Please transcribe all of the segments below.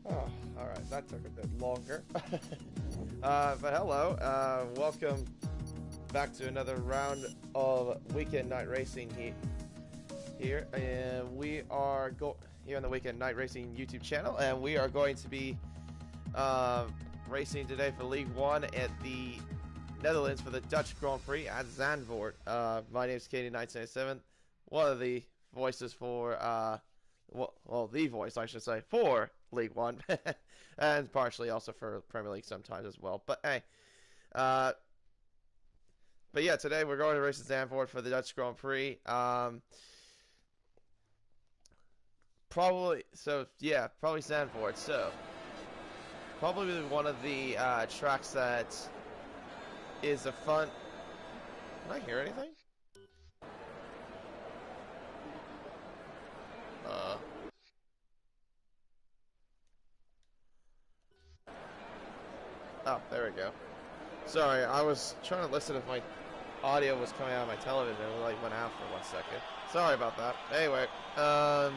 Oh, alright, that took a bit longer. But hello, welcome back to another round of Weekend Night Racing here. And we are here on the Weekend Night Racing YouTube channel, and we are going to be racing today for League 1 at the Netherlands for the Dutch Grand Prix at Zandvoort. My name is Katie977, one of the voices for, well, the voice, I should say, for League 1, and partially also for Premier League sometimes as well. But hey, but yeah, today we're going to race at Zandvoort for the Dutch Grand Prix. Probably Zandvoort. So probably one of the tracks that is a fun. Can I hear anything? Oh, there we go. Sorry, I was trying to listen if my audio was coming out of my television and it like went out for 1 second. Sorry about that. Anyway, but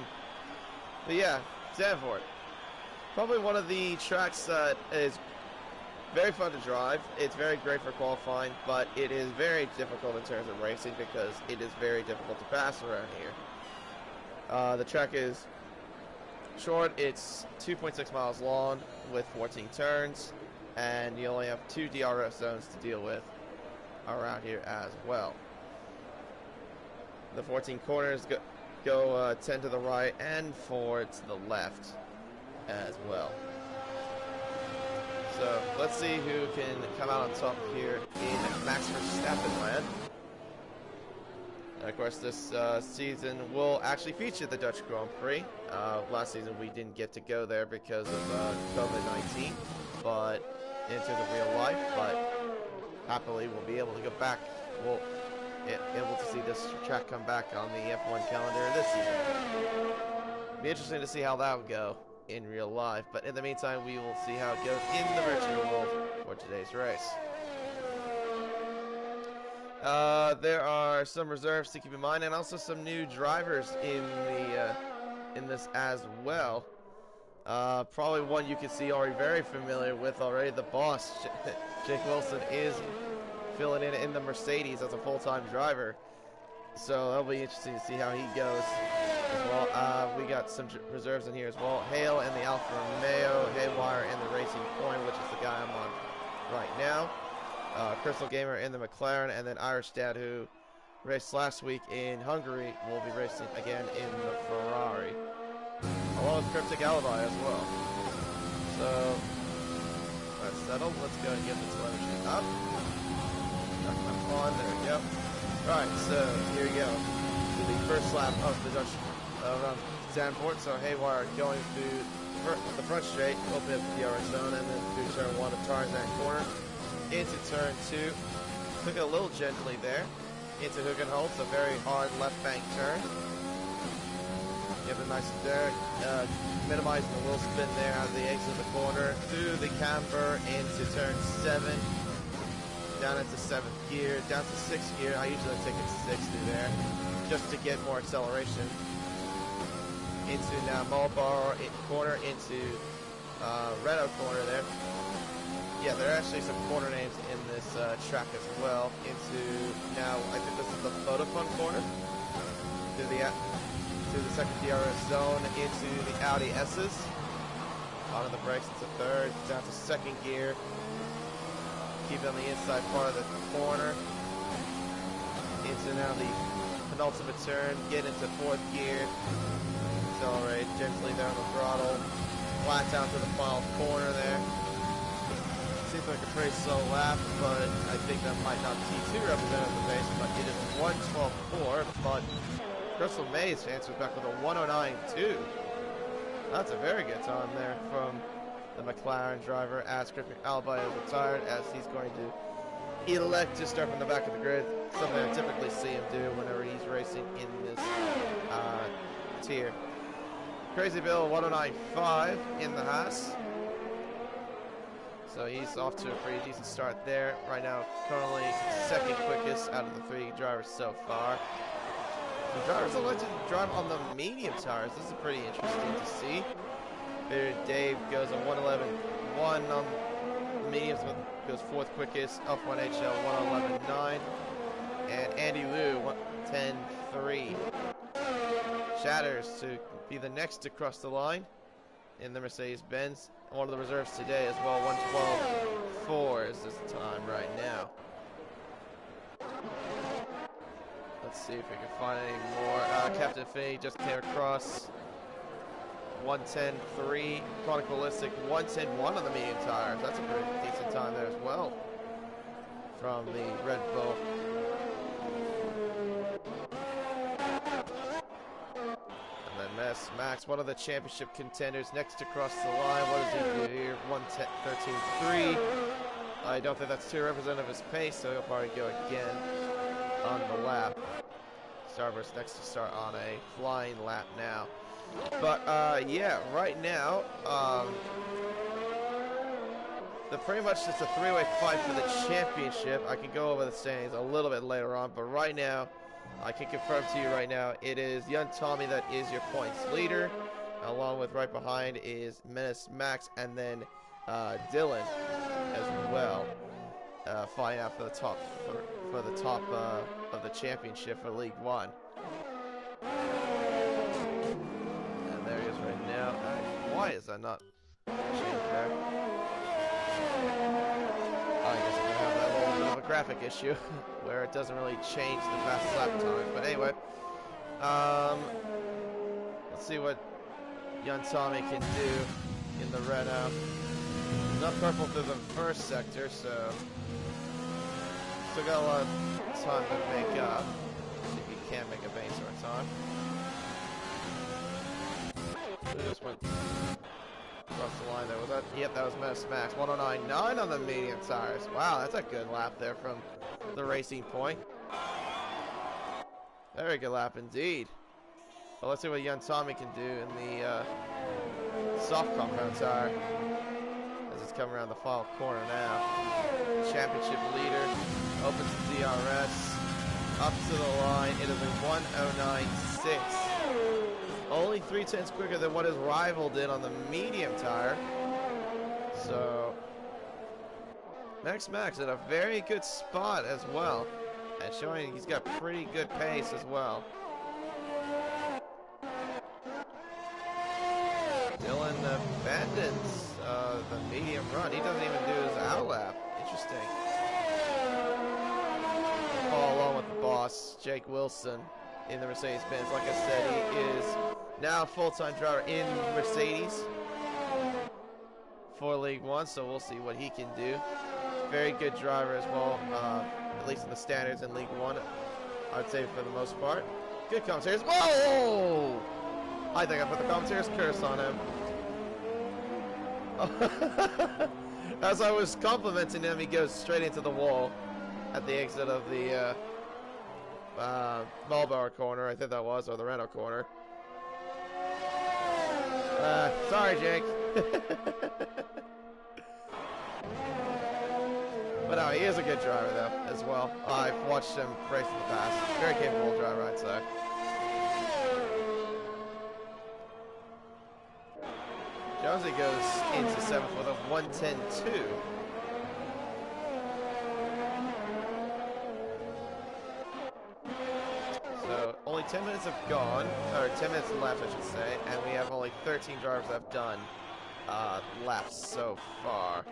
yeah, Zandvoort. Probably one of the tracks that is very fun to drive. It's very great for qualifying, but it is very difficult in terms of racing because it is very difficult to pass around here. The track is short. It's 2.6 miles long with 14 turns, and you only have 2 DRS zones to deal with around here as well. The 14 corners go 10 to the right and 4 to the left as well. So let's see who can come out on top here in Max Verstappen land. And of course, this season will actually feature the Dutch Grand Prix. Last season we didn't get to go there because of COVID-19, but in terms of real life, but happily we'll be able to go back. We'll able to see this track come back on the F1 calendar this season. Be interesting to see how that would go in real life, but in the meantime we will see how it goes in the virtual world for today's race. There are some reserves to keep in mind, and also some new drivers in this as well. Probably one you can see already very familiar with already. The boss, Jake Wilson, is filling in the Mercedes as a full-time driver. So that'll be interesting to see how he goes as well. We got some reserves in here as well. Hale in the Alfa Romeo, Haywire in the Racing Point, which is the guy I'm on right now. Crystal Gamer in the McLaren, and then Irish Dad, who raced last week in Hungary, will be racing again in the Ferrari, along with Cryptic Alibi as well. So that's settled. Let's go and get the telemetry up. On, there we go. Alright, so here we go to the first lap of the Dutch around Zandvoort. So Haywire going through the front straight, open up the DRS zone, and then through turn 1 of Tarzan corner into turn 2. Took it a little gently there into Hugenholz, a very hard left bank turn. Give it nice there, minimizing the wheel spin there out of the exit of the corner, through the camber into turn 7. Down into 7th gear, down to 6th gear. I usually take it to 6th through there, just to get more acceleration. Into now Mulbar corner, into Renault corner there. Yeah, there are actually some corner names in this track as well. Into now, I think this is the Vodafone corner. To the second DRS zone, into the Audi S's. Onto the brakes into 3rd, down to 2nd gear. Keep it on the inside part of the corner. Into now the penultimate turn. Get into 4th gear. Accelerate gently down the throttle. Flat down to the final corner there. Seems like a pretty slow lap, but I think that might not be too representative of the pace. But it is 1:12.4. But Crystal Mays answers back with a 1:09.2. That's a very good time there from the McLaren driver, as Cryptic Alibi is retired, as he's going to elect to start from the back of the grid, something I typically see him do whenever he's racing in this tier. Crazy Bill 109.5 in the Haas. So he's off to a pretty decent start there. Right now, currently second quickest out of the 3 drivers so far. The drivers elected to drive on the medium tires. This is pretty interesting to see. There, Dave goes a 1:11.1 on the mediums, goes fourth quickest. F1 HL 1:11.9, and Andy Liu 10:3. Shatters to be the next to cross the line in the Mercedes-Benz. And one of the reserves today as well. 1:12.4 is this time right now. Let's see if we can find any more. Captain Finney just came across. 1:10.3. Chronicalistic 1:10.1 on the medium tires. That's a pretty decent time there as well from the Red Bull. And then Max, one of the championship contenders, next to cross the line. What does he do here? 1:13.3. I don't think that's too representative of his pace, so he'll probably go again on the lap. Starburst next to start on a flying lap now. But yeah, right now, pretty much just a three-way fight for the championship. I can go over the standings a little bit later on, but right now, I can confirm to you right now, it is Young Tommy that is your points leader, along with right behind is Menace Max, and then Dylan as well, fighting out for the top of the championship for League One. There he is right now. Why is that not changed there? I guess I'm going to have that little bit of a graphic issue where it doesn't really change the fastest lap time. But anyway, let's see what Young Tommy can do in the Renault. Not purple through the first sector, so still got a lot of time to make up. See if he can make a base or time. Just went across the line there. Was that? Yep, that was Menace Max. 1:09.9 on the medium tires. Wow, that's a good lap there from the Racing Point. Very good lap indeed. Well, let's see what Young Tommy can do in the soft compound tire as it's coming around the final corner now. Championship leader opens the DRS up to the line. It is a 1:09.6. Only 3/10 quicker than what his rival did on the medium tire. So, Max in a very good spot as well. And showing he's got pretty good pace as well. Dylan abandons the medium run. He doesn't even do his out lap. Interesting. Follow along with the boss, Jake Wilson, in the Mercedes-Benz. Like I said, he is now a full-time driver in Mercedes for League One, so we'll see what he can do. Very good driver as well, at least in the standards in League One, I'd say for the most part. Good commentators. Whoa! I think I put the commentator's curse on him. As I was complimenting him, he goes straight into the wall at the exit of the Marlboro corner, I think that was, or the Renault corner. Sorry, Jake. But no, he is a good driver, though, as well. I've watched him race in the past. Very capable driver, I'd say. Jonesy goes into 7th with a 1:10.2. So only 10 minutes have gone, or 10 minutes left, I should say, and we have only 13 drivers that have done laps so far.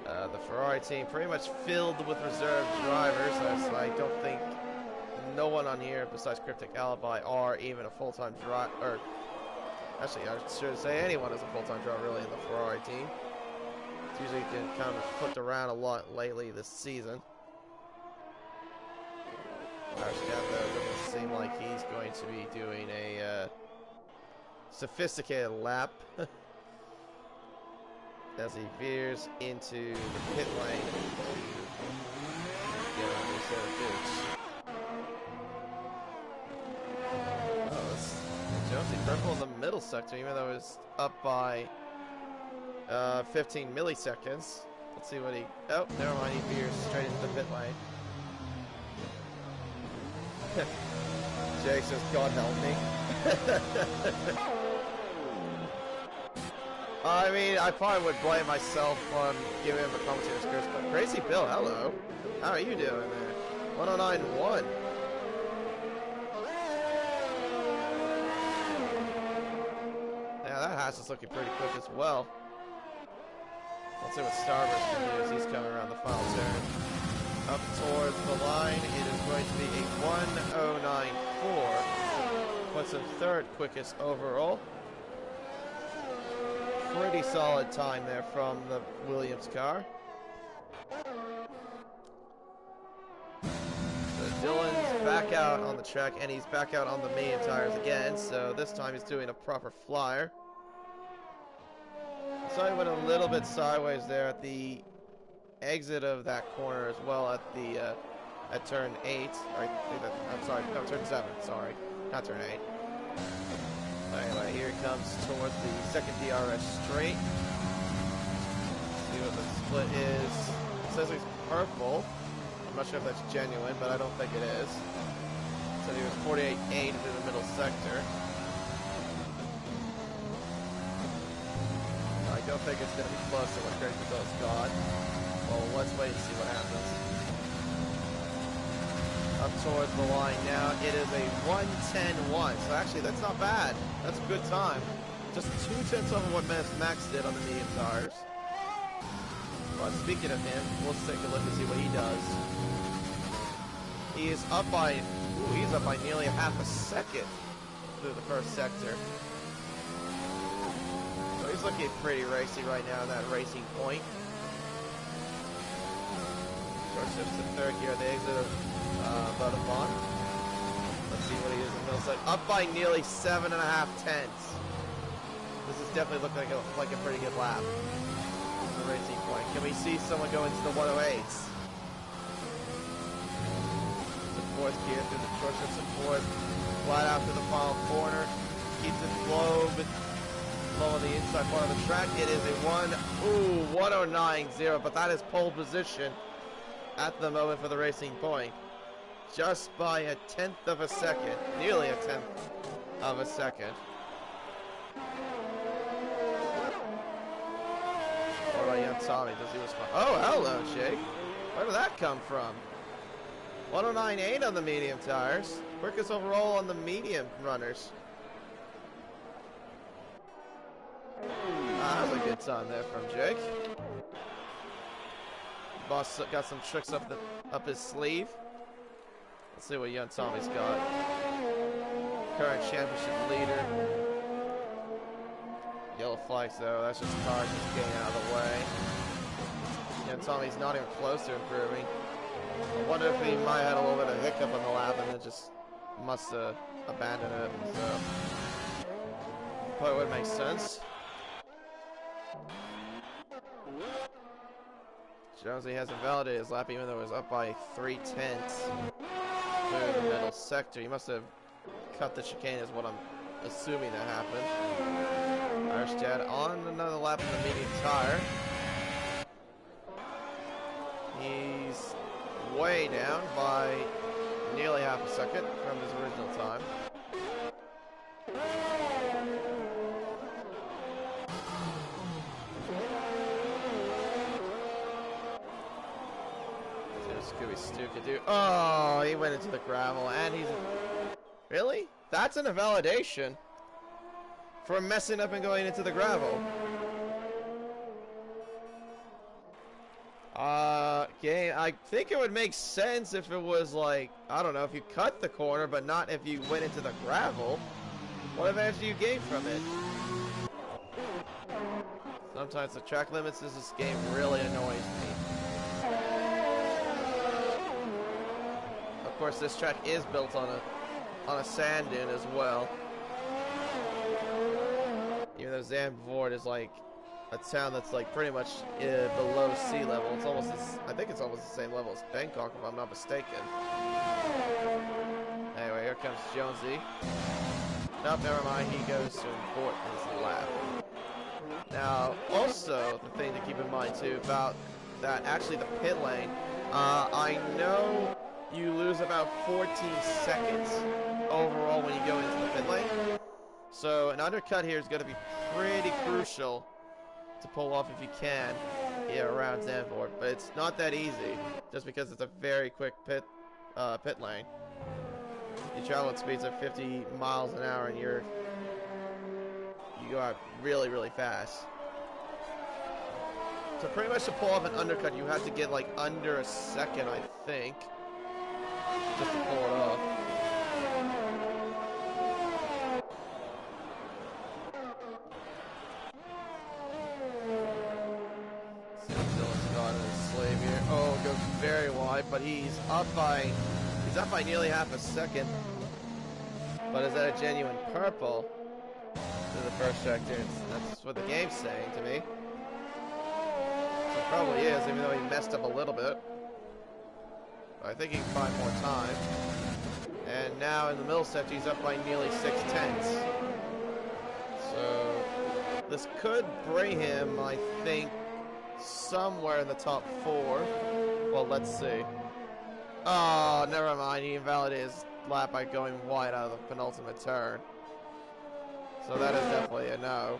The Ferrari team pretty much filled with reserve drivers, so I don't think no one on here besides Cryptic Alibi are even a full-time driver, or actually I should say anyone is a full-time driver really in the Ferrari team. It's usually been kind of flipped around a lot lately this season. Doesn't seem like he's going to be doing a sophisticated lap as he veers into the pit lane. Get on this set of boots. Oh, it's Jonesy purple in the middle sector, even though it's up by 15 milliseconds. Let's see what he. Oh, never mind. He veers straight into the pit lane. Jake says, "God help me." I mean, I probably would blame myself on giving him a commentator's curse, but Crazy Bill, hello. How are you doing there? 109.1. Yeah, that hatch is looking pretty quick as well. Let's see what Starburst can do as he's coming around the final turn. Up towards the line, it is going to be a 109.4. Puts him third quickest overall. Pretty solid time there from the Williams car. So Dylan's back out on the track, and he's back out on the medium tires again, so this time he's doing a proper flyer. So he went a little bit sideways there at the exit of that corner as well at the at turn 8. I'm sorry, no, turn 7, sorry, not turn 8. Anyway, here he comes towards the second DRS straight. See what the split is. It says he's purple. I'm not sure if that's genuine, but I don't think it is. It said he was 48.8 in the middle sector. I don't think it's going to be close to what Crazy Bill's got. Well, let's wait and see what happens. Up towards the line now. It is a 1:10.1. So actually, that's not bad. That's a good time. Just 2/10 over what Max did on the medium tires. But speaking of him, we'll take a look and see what he does. He is up by, he's up by nearly a half a second through the first sector. So he's looking pretty racy right now, that racing point. Short shifts to third here at the exit of Butterbon. Let's see what he is in the middle side. Up by nearly 7.5 tenths. This is definitely looking like a pretty good lap. The racing point. Can we see someone go into the 108s? The fourth gear through the short shifts to fourth. Flat out to the final corner. Keeps it low, but low on the inside part of the track. It is a 109.0, but that is pole position at the moment for the racing point. Just by 1/10 of a second. Nearly 1/10 of a second. What about young Tommy? Does he respond? Oh, hello, Jake. Where did that come from? 109.8 on the medium tires. Quickest overall on the medium runners. That was a good time there from Jake. Boss got some tricks up his sleeve. Let's see what young Tommy's got. Current championship leader. Yellow flags though, that's just cars just getting out of the way. Young Tommy's not even close to improving. I wonder if he might have had a little bit of hiccup on the lap and then just must have abandoned it. So probably would make sense. Jonesy hasn't validated his lap even though it was up by 3/10 through the middle sector. He must have cut the chicane is what I'm assuming that happened. Irish Dad on another lap in the medium tire. He's way down by nearly half a second from his original time. Scooby Stu could do. Oh, he went into the gravel and he's... Really? That's an invalidation for messing up and going into the gravel. Okay, I think it would make sense if it was like, I don't know, if you cut the corner, but not if you went into the gravel. What advantage do you gain from it? Sometimes the track limits in this game really annoys me. Of course, this track is built on a sand dune as well. Even though Zandvoort is like a town that's like pretty much below sea level. It's almost, I think it's almost the same level as Bangkok, if I'm not mistaken. Anyway, here comes Jonesy. Nope, never mind. He goes to import his lap. Now, also the thing to keep in mind too about that, actually the pit lane. I know you lose about 14 seconds overall when you go into the pit lane. So an undercut here is going to be pretty crucial to pull off if you can here around Zandvoort, but it's not that easy just because it's a very quick pit lane. You travel at speeds of 50 miles an hour and you go out really, really fast. So pretty much to pull off an undercut, you have to get like under a second, I think, just to pull it off. Oh, it goes very wide, but he's up by nearly half a second. But is that a genuine purple to the first sector? That's what the game's saying to me. So it probably is, even though he messed up a little bit. But I think he can find more time. And now in the middle sector, he's up by nearly 6/10. So this could bring him, I think, somewhere in the top 4. Well, let's see. Oh, never mind. He invalidated his lap by going wide out of the penultimate turn. So that is definitely a no.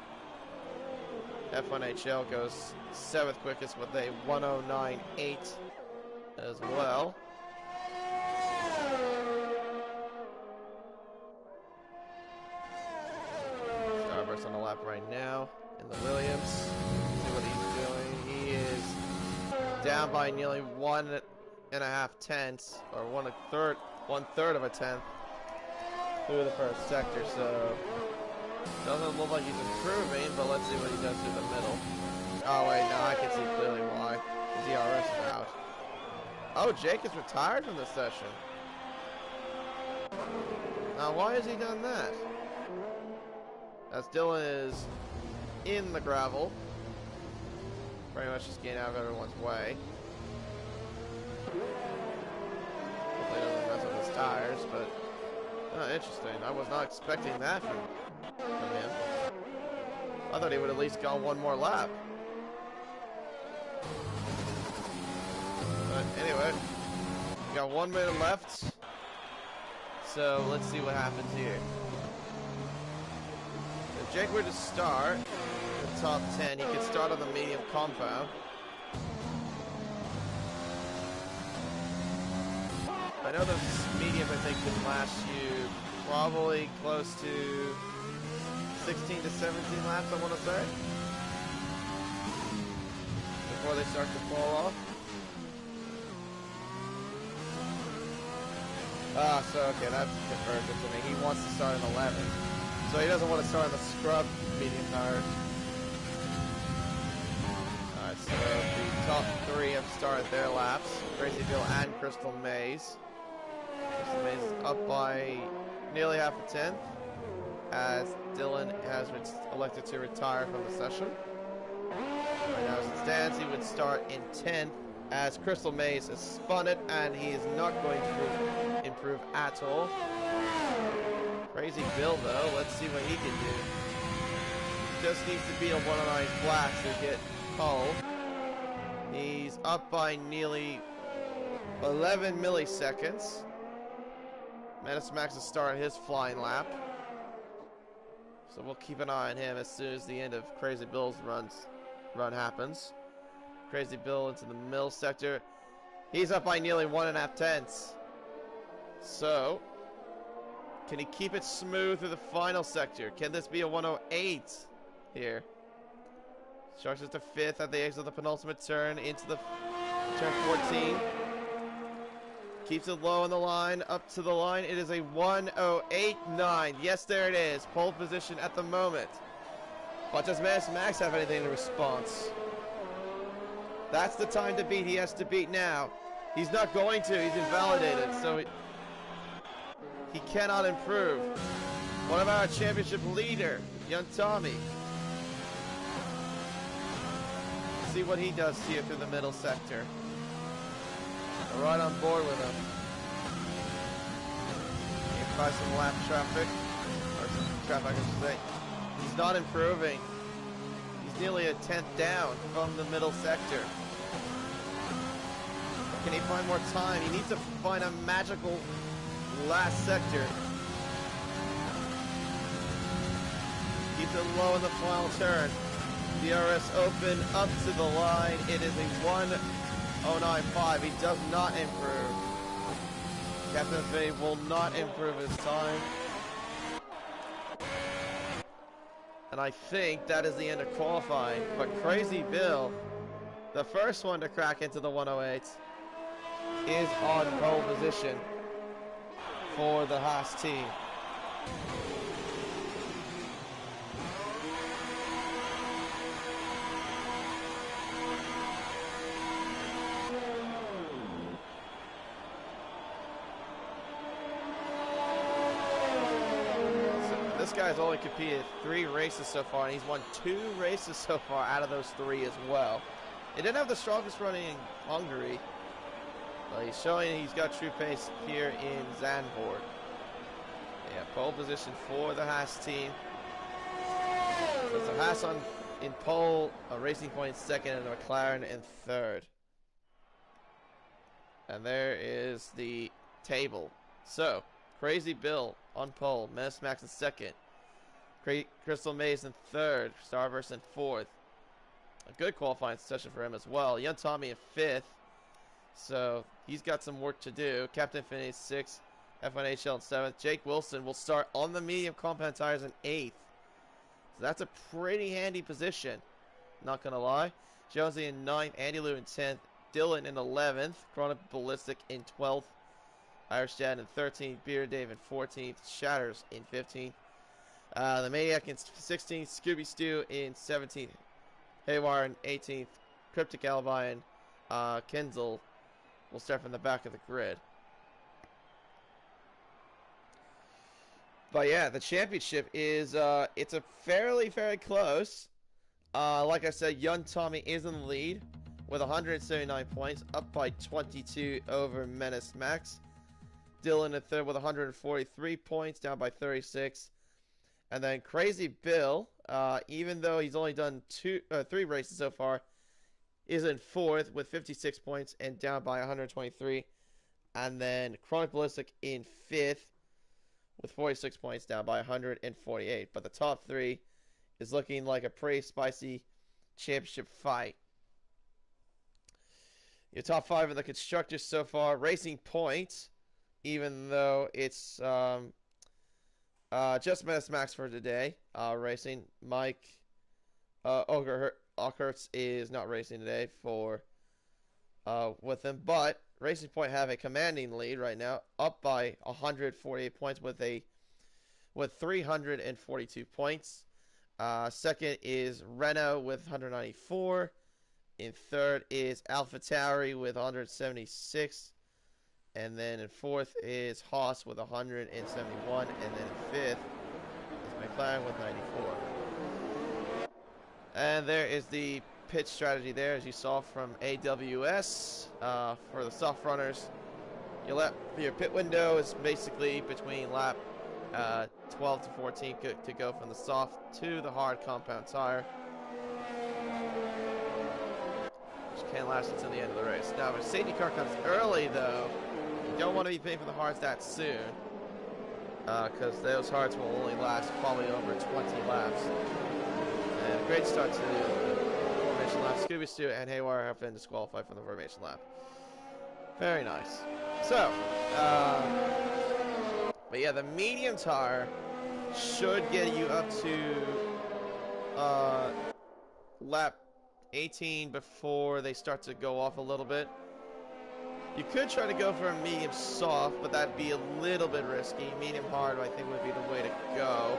F1HL goes 7th quickest with a 109.8 as well. Starburst on the lap right now in the Williams. See what he's doing. He is down by nearly 1.5 tenths, or one third of a tenth through the first sector. So doesn't look like he's improving, but let's see what he does through the middle. Oh wait, no, I can see clearly why. The DRS is out. Oh, Jake is retired from this session. Now, why has he done that? As Dylan is in the gravel. Pretty much just getting out of everyone's way. Hopefully he doesn't mess up his tires, but interesting. I was not expecting that from him. I thought he would at least go one more lap. But anyway, we got 1 minute left. So let's see what happens here. If Jake were to start in the top 10, he could start on the medium compound. I know the medium, I think, can last you probably close to 16 to 17 laps, I want to say, before they start to fall off. So okay, that confirms it to me. He wants to start in 11, so he doesn't want to start in the scrub medium tires. Alright, so the top 3 have started their laps. Crazy Bill and Crystal Maze. Crystal Maze is up by nearly half a tenth, as Dylan has elected to retire from the session. Right now, as it stands, he would start in 10th, as Crystal Maze has spun it, and he is not going to improve at all. Crazy Bill, though. Let's see what he can do. He just needs to beat a 109 flat to get pole. He's up by nearly 11 milliseconds. Menace Max will start his flying lap. So we'll keep an eye on him as soon as the end of Crazy Bill's run happens. Crazy Bill into the middle sector. He's up by nearly 1.5 tenths. So, can he keep it smooth through the final sector? Can this be a 108 here? Sharks is to 5th at the exit of the penultimate turn into the turn 14. Keeps it low on the line, up to the line. It is a 108.9. Yes, there it is. Pole position at the moment. But does Max have anything in response? That's the time to beat. He has to beat now. He's not going to. He's invalidated. So he cannot improve. What about our championship leader, young Tommy? Let's see what he does here through the middle sector. We're right on board with him. You can find some lap traffic. Or some traffic, I should say. He's not improving. He's nearly a tenth down from the middle sector. Can he find more time? He needs to find a magical last sector. Keeps it low in the final turn. DRS open up to the line. It is a 1:09.5. He does not improve. Captain Fay will not improve his time. And I think that is the end of qualifying. But Crazy Bill, the first one to crack into the 108, is on pole position for the Haas team. This guy's only competed 3 races so far, and he's won 2 races so far out of those 3 as well. He didn't have the strongest running in Hungary, but he's showing he's got true pace here in Zandvoort. Yeah, pole position for the Haas team. So it's a Haas in pole, a Racing Point second, and a McLaren in third. And there is the table. So, Crazy Bill on pole, Menace Max in second, Crystal Maze in third, Starburst in fourth. A good qualifying session for him as well. Young Tommy in fifth, so he's got some work to do. Captain Infinity sixth, F1HL in seventh. Jake Wilson will start on the medium compound tires in eighth. So that's a pretty handy position, not gonna lie. Jonesy in ninth, Andy Lou in 10th, Dylan in 11th, Chronic Ballistic in 12th, Irish Dad in 13th, Beer Dave in 14th, Shatters in 15th, the Maniac in 16th, Scooby Stew in 17th, Haywire in 18th, Cryptic Alibi and Kenzel will start from the back of the grid. But yeah, the championship is it's a fairly close. Like I said, Young Tommy is in the lead with 179 points, up by 22 over Menace Max. Dylan in third with 143 points, down by 36. And then Crazy Bill, even though he's only done 3 races so far, is in fourth with 56 points and down by 123. And then Chronic Ballistic in fifth with 46 points, down by 148. But the top 3 is looking like a pretty spicy championship fight. Your top 5 in the constructors so far: Racing Point, even though it's just Menace Max for today. Racing Mike Ockhertz is not racing today for with them, but Racing Point have a commanding lead right now, up by 148 points with 342 points. Second is Renault with 194. In third is AlphaTauri with 176. And then in fourth is Haas with 171. And then in fifth is McLaren with 94. And there is the pit strategy there, as you saw from AWS. For the soft runners, your pit window is basically between lap 12 to 14 to go from the soft to the hard compound tire, which can last until the end of the race. Now, if a safety car comes early, though, you don't want to be paying for the hards that soon, because those hards will only last probably over 20 laps. And a great start to the formation lap. Scooby Stew and Haywire have been disqualified from the formation lap. Very nice. So, but yeah, the medium tire should get you up to lap 18 before they start to go off a little bit. You could try to go for a medium soft, but that'd be a little bit risky. Medium hard, I think, would be the way to go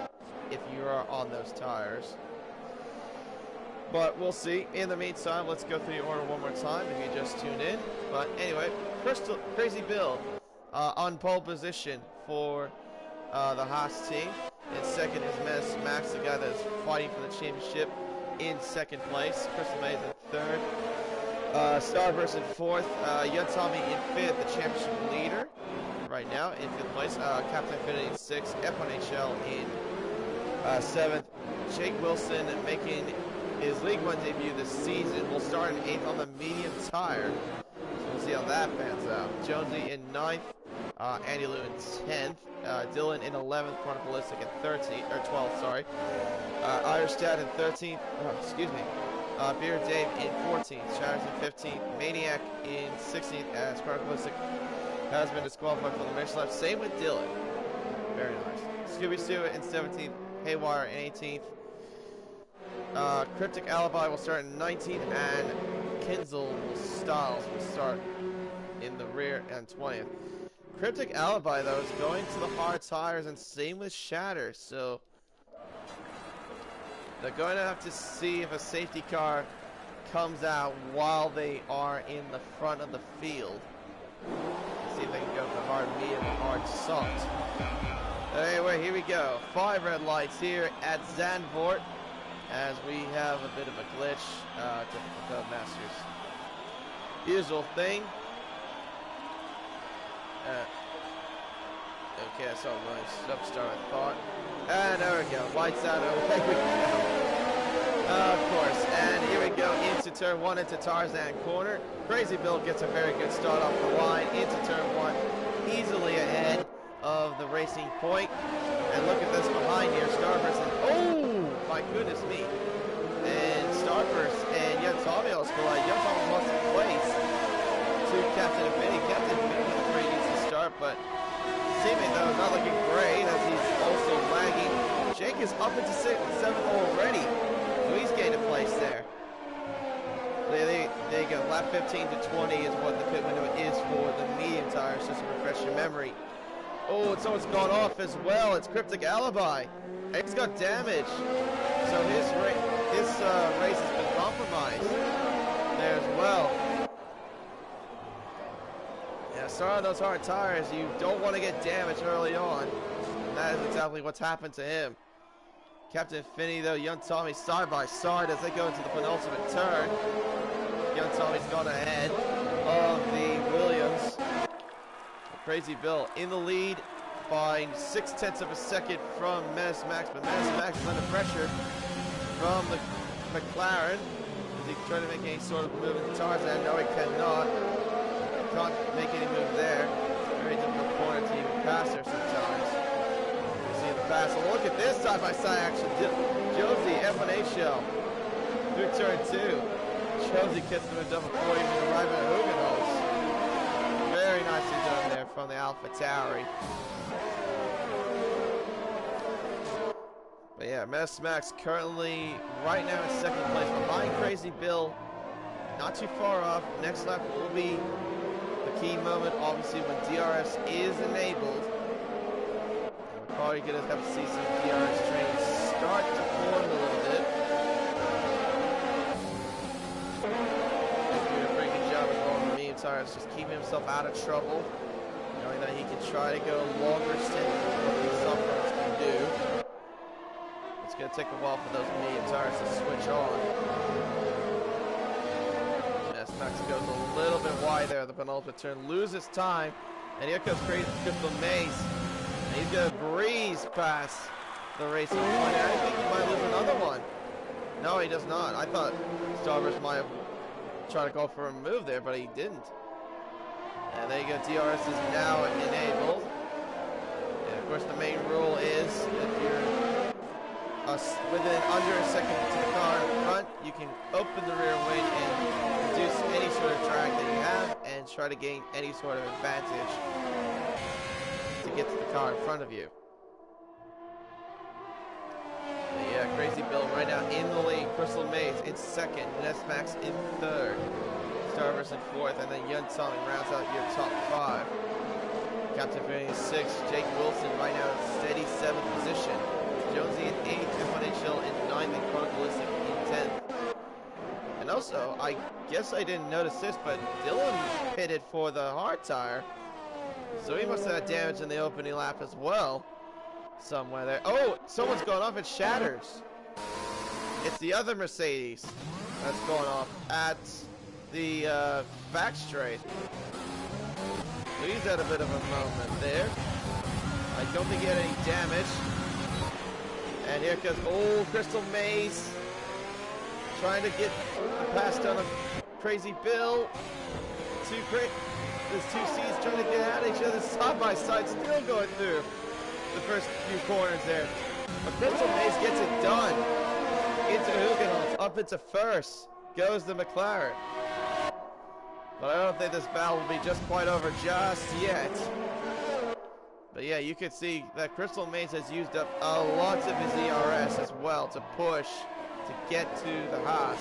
if you are on those tires. But we'll see. In the meantime, let's go through the order one more time if you just tuned in. But anyway, Crazy Bill on pole position for the Haas team. In second is Menace Max, the guy that is fighting for the championship, in second place. Crystal Maze in third. Starburst in fourth. Young Tommy in fifth, the championship leader right now in fifth place. Captain Infinity in sixth. F1HL in seventh. Jake Wilson making his League One debut this season will start in eighth on the medium tire. So we'll see how that pans out. Jonesy in ninth. Andy Lou in 10th, Dylan in 11th, Chronicalistic in 13th, or 12th, sorry. Irish Dad in 13th, Beer Dave in 14th, Shatters in 15th, Maniac in 16th, as Chronicalistic has been disqualified from the mission lap. Same with Dylan. Very nice. Scooby Stewart in 17th, Haywire in 18th. Cryptic Alibi will start in 19th, and Kinzel Styles will start in the rear and 20th. Cryptic Alibi, though, is going to the hard tires, and same with Shatter, so they're going to have to see if a safety car comes out while they are in the front of the field. See if they can go for hard medium or hard soft. Anyway, here we go. 5 red lights here at Zandvoort, as we have a bit of a glitch to the Masters. Usual thing. Okay, I saw a really stuff start, I thought. And there we go. Lights out. Away we go. Of course. And here we go into turn 1 into Tarzan corner. Crazy Bill gets a very good start off the line into turn 1. Easily ahead of the racing point. And look at this behind here. Starburst and oh my goodness me. And Starburst and Young Tommy also collide. Young Tommy lost his place to Captain Infinity. Captain Infinity with the 3 needs to start, but seeming though not looking great as he's also lagging. Jake is up into 6th, 7th already. So he's gained a place there. There you go. Lap 15 to 20 is what the pit window is for the medium tires, just to refresh your memory. Oh, and someone's gone off as well. It's Cryptic Alibi. He's got damage. So his race has been compromised there as well. Yeah, sorry on those hard tires. You don't want to get damaged early on. And that is exactly what's happened to him. Captain Infinity, though, Young Tommy side by side as they go into the penultimate turn. Young Tommy's gone ahead of the Williams. Crazy Bill in the lead by 0.6 of a second from Menace Max, but Menace Max is under pressure from the McLaren. Is he trying to make any sort of move in the Tarzan? No, he cannot. Can't make any move there. Very difficult corner to even pass there sometimes. You see the pass. Well, look at this side-by-side action. Josie, F1A shell through turn 2. Josie gets them a double 40 and arriving at Hugenholz. Very nicely done there from the Alpha Tauri. But yeah, Menace Max currently right now in 2nd place behind Crazy Bill. Not too far off. Next lap will be the key moment, obviously, when DRS is enabled. We're probably going to have to see some DRS trains start to form a little bit. He's doing a pretty good job of going the medium tires, just keeping himself out of trouble, knowing that he can try to go longer stints than what these soft runs can do. It's going to take a while for those medium tires to switch on. Max goes a little bit wide there at the penultimate turn, loses time, and here comes Crystal Maze, and he's going to breeze past the racing point. I think he might lose another one. No, he does not. I thought Starburst might have tried to go for a move there, but he didn't. And there you go, DRS is now enabled. And of course the main rule is if you're within under a second to the car in front, you can open the rear wing and reduce any sort of drag that you have and try to gain any sort of advantage to get to the car in front of you. But yeah, Crazy Bill right now in the lead. Crystal Maze in 2nd, Ness Max in 3rd, Starburst in 4th, and then Young Tommy rounds out your top 5. Captain Infinity in 6th, Jake Wilson right now in steady 7th position. Jonesy in 8th, F1HL in 9th, and Chronicalistic in 10th. And also, I guess I didn't notice this, but Dylan pitted for the hard tire. So he must have had damage in the opening lap as well. Somewhere there. Oh, someone's going off. It shatters. It's the other Mercedes that's going off at the back straight. So he's had a bit of a moment there. I don't think he had any damage. And here comes old Crystal Maze trying to get the pass down of Crazy Bill. There's two C's trying to get at each other side by side, still going through the first few corners there. But Crystal Maze gets it done. Into Hugenholz, up into first. Goes the McLaren. But I don't think this battle will be just quite over just yet. But yeah, you can see that Crystal Maze has used up a lot of his ERS as well to push to get to the Haas.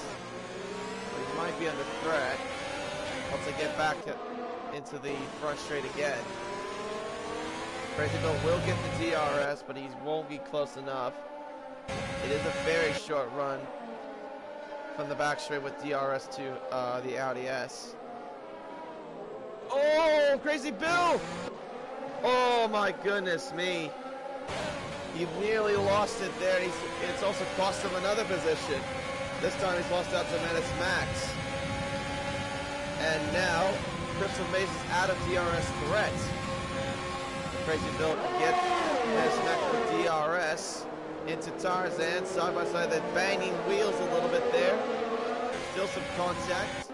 But he might be under threat once they get back into the front straight again. Crazy Bill will get the DRS, but he won't be close enough. It is a very short run from the back straight with DRS to the Audi S. Oh, Crazy Bill! Oh my goodness me. He nearly lost it there. It's also cost him another position. This time he's lost out to Menace Max. And now, Crystal Maze is out of DRS threat. Crazy Bill can get Menace Max with DRS into Tarzan. Side by side, they're banging wheels a little bit there. Still some contact.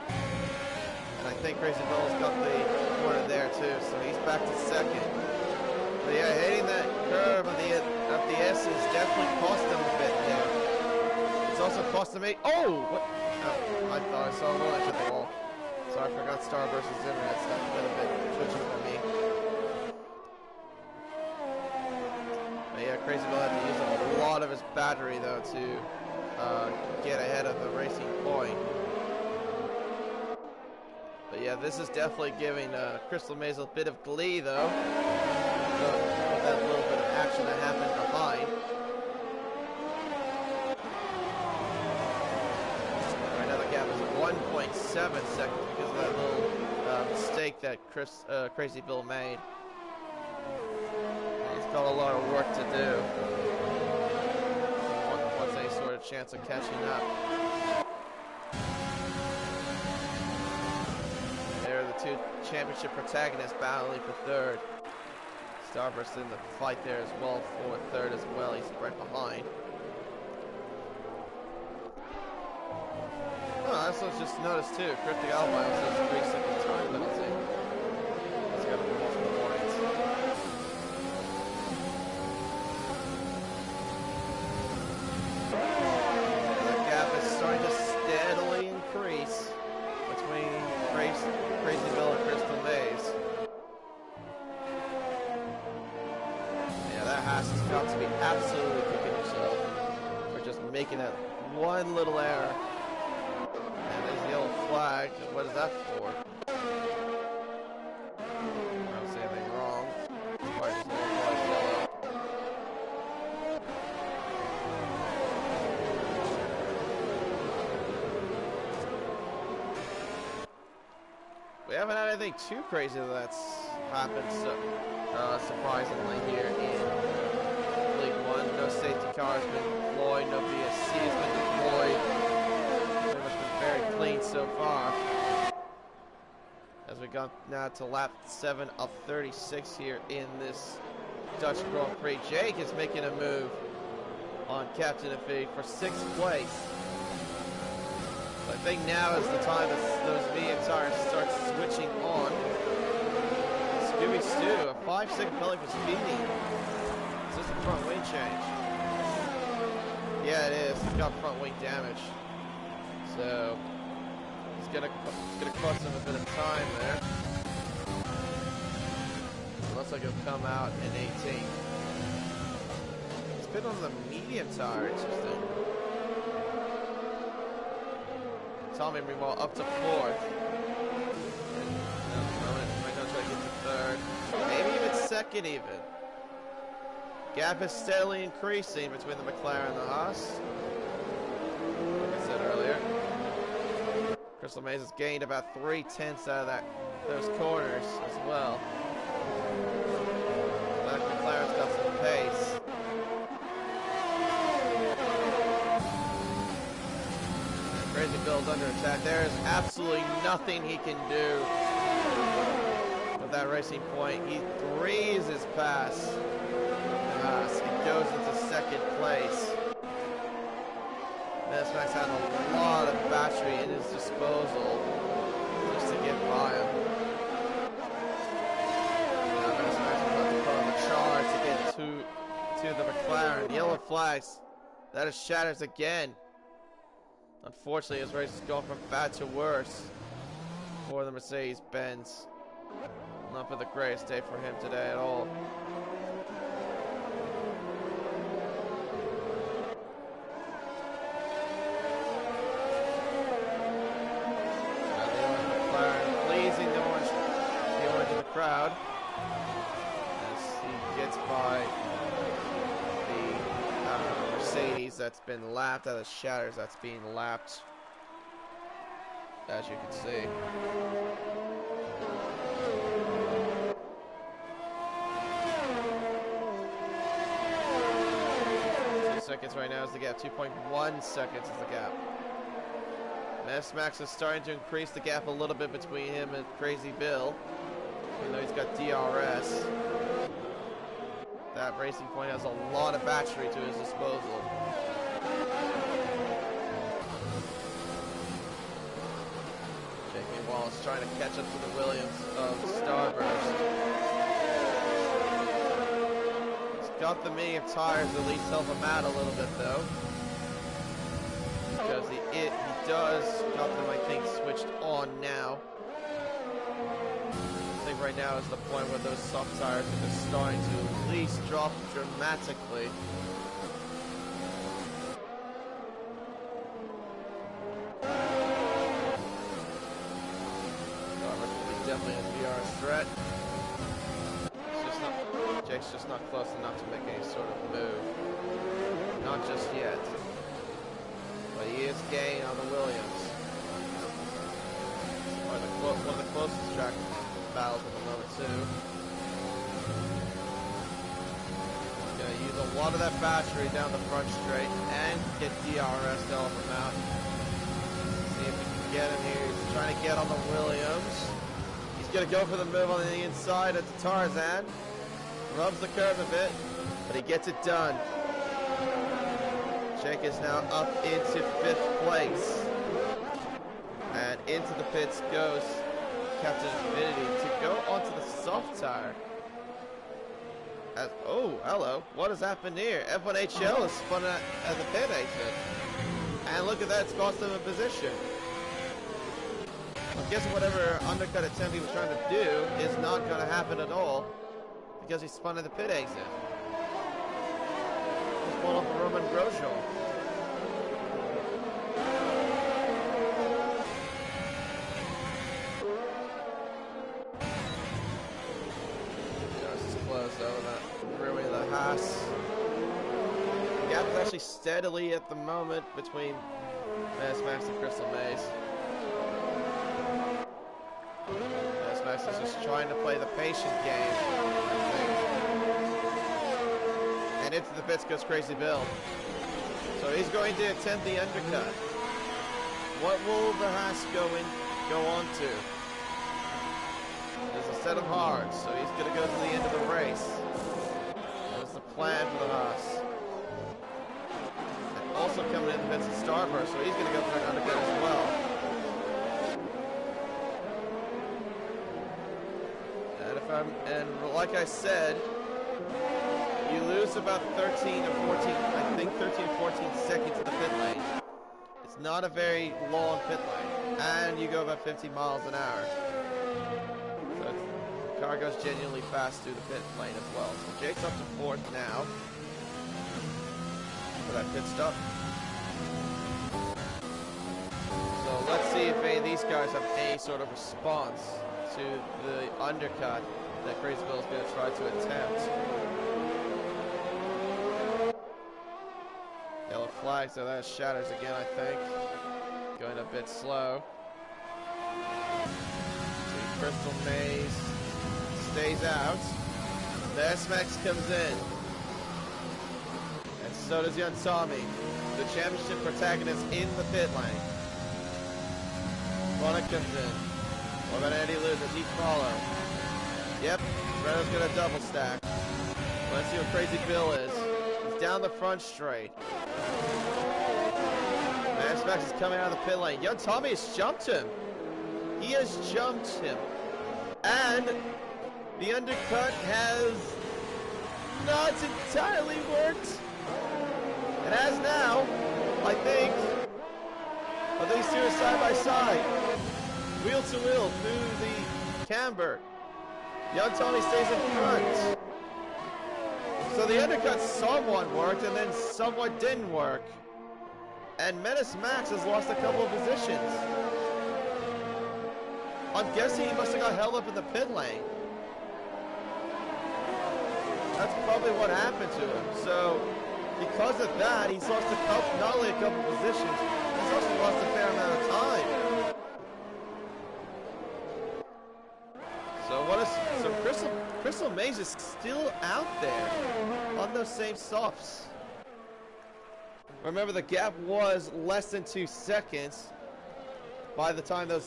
And I think Crazy Bill's got the corner there too, so he's back to second. But yeah, hitting that curve of the S is definitely cost him a bit there. It's also cost him oh! What? Oh, I thought I saw a launch at the wall. So I forgot Starburst's internet stuff. Been a bit twitchy for me. But yeah, Crazy Bill had to use up a lot of his battery though to get ahead of the racing point. But yeah, this is definitely giving Crystal Maze a bit of glee though. With that little bit of action that happened behind. Right now the gap is 1.7 seconds because of that little mistake that Crazy Bill made. He's got a lot of work to do once any sort of chance of catching up. There are the two championship protagonists battling for third. Starburst in the fight there as well for third as well. He's right behind. Oh, I also just noticed too, Cryptic Albino says 3-second time penalty. He's got multiple warnings. The gap is starting to steadily increase between Crazy Bill and Crystal Maze. Yeah, that Haas has got to be absolutely kicking himself for just making that one little error. And there's the yellow flag. What is that for? I don't see anything wrong. It's probably just a little flag yellow. We haven't had anything too crazy that's happened surprisingly here in League 1. No safety car has been deployed, no VSC has been deployed. Pretty much been very clean so far. As we got now to lap 7 of 36 here in this Dutch Grand Prix. Jake is making a move on Captain Affinity for 6th place. I think now is the time that those medium tires start switching on. Scooby Stew, a 5-second penalty for speeding. Is this a front wing change? Yeah, it is. He's got front wing damage. So it's gonna cost him a bit of time there. Looks like he'll come out in 18th. He's been on the medium tire, interesting. Tommy meanwhile up to 4th. Might not try to get to 3rd. Maybe even 2nd even. Gap is steadily increasing between the McLaren and the Haas. Like I said earlier. Crystal Maze has gained about 3/10 out of those corners as well. But McLaren's got some pace. Crazy Bill's under attack. There is absolutely nothing he can do with that racing point. He breezes past Haas. He goes into 2nd place. Menace Max had a lot of battery in his disposal just to get by him. Now Max Max is about to put on the charge to get to the McLaren. Yellow flags. That is Shatters again. Unfortunately, his race has gone from bad to worse for the Mercedes-Benz. Not been the greatest day for him today at all. Crowd as he gets by the Mercedes that's been lapped, out of Shatters that's being lapped, as you can see. 2 seconds right now is the gap. 2.1 seconds is the gap. Max is starting to increase the gap a little bit between him and Crazy Bill. Even though he's got DRS, that Racing Point has a lot of battery to his disposal. J.K. Wallace trying to catch up to the Williams of Starburst. He's got the medium tires to at least help him out a little bit though. Because he does got them, I think, switched on now. Right now is the point where those soft tires are just starting to at least drop dramatically. Starburst will be definitely a VR threat. Jake's just not close enough to make any sort of move. Not just yet. But he is gaining on the Williams. One of the closest track battles at the moment too. Gonna use a lot of that battery down the front straight and get DRS to help him out. See if we can get him here. He's trying to get on the Williams. He's gonna go for the move on the inside at the Tarzan. Rubs the curve a bit, but he gets it done. Jake is now up into 5th place. And into the pits goes Captain Infinity to go onto the soft tire. Oh, hello. What has happened here? F1HL is spun out as a pit exit. And look at that, it's cost him a position. I'm guessing whatever undercut attempt he was trying to do is not going to happen at all because he spun at the pit exit. He's pulling off a Roman Grosjean. The gap is actually steadily at the moment between Max and Crystal Maze. Max is just trying to play the patient game, I think. And into the pits goes Crazy Bill. So he's going to attempt the undercut. What will the Haas go on to? There's a set of hards, so he's going to go to the end of the race. That's the plan for the Haas. And also coming in the pits is Starburst, so he's going to go for an undercut as well. And like I said, you lose about 13 or 14, I think 13 or 14 seconds in the pit lane. It's not a very long pit lane, and you go about 50 miles an hour. So the car goes genuinely fast through the pit lane as well. So Jake's up to 4th now for that pit stop. So let's see if any of these guys have any sort of response to the undercut that Crazy Bill is going to try to attempt. Yellow flag, so that shatters again, I think. Going a bit slow. See, Crystal Maze stays out. The S-Max comes in. And so does Young Tommy, the championship protagonist in the pit lane. Ronick comes in. What about Andy Lou? Does he follow? Yep, Renault's gonna double stack. Let's see what Crazy Bill is. He's down the front straight. Max is coming out of the pit lane. Young Tommy has jumped him. He has jumped him. And the undercut has not entirely worked. It has now, I think. But these two are side by side. Wheel to wheel through the camber. Young Tommy stays in front. So the undercut somewhat worked and then somewhat didn't work. And Menace Max has lost a couple of positions. I'm guessing he must have got held up in the pit lane. That's probably what happened to him. So because of that, he's lost not only a couple of positions, he's also lost a fair amount of time. So Crystal Maze is still out there on those same softs. Remember, the gap was less than 2 seconds by the time the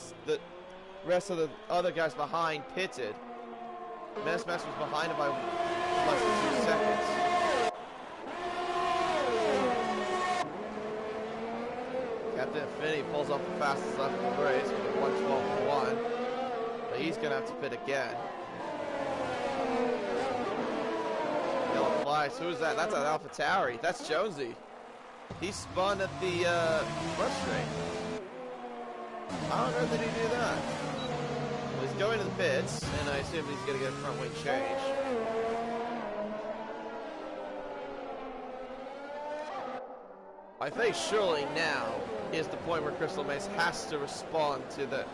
rest of the other guys behind pitted. Menace Max was behind him by less than 2 seconds. Captain Infinity pulls off the fastest lap of the race with a 1:12.1, but he's going to have to pit again. Yellow flags. Who is that? That's an AlphaTauri. That's Jonesy. He spun at the front straight. How on earth did he do that? Well, he's going to the pits, and I assume he's going to get a front wing change. I think surely now is the point where Crystal Maze has to respond to the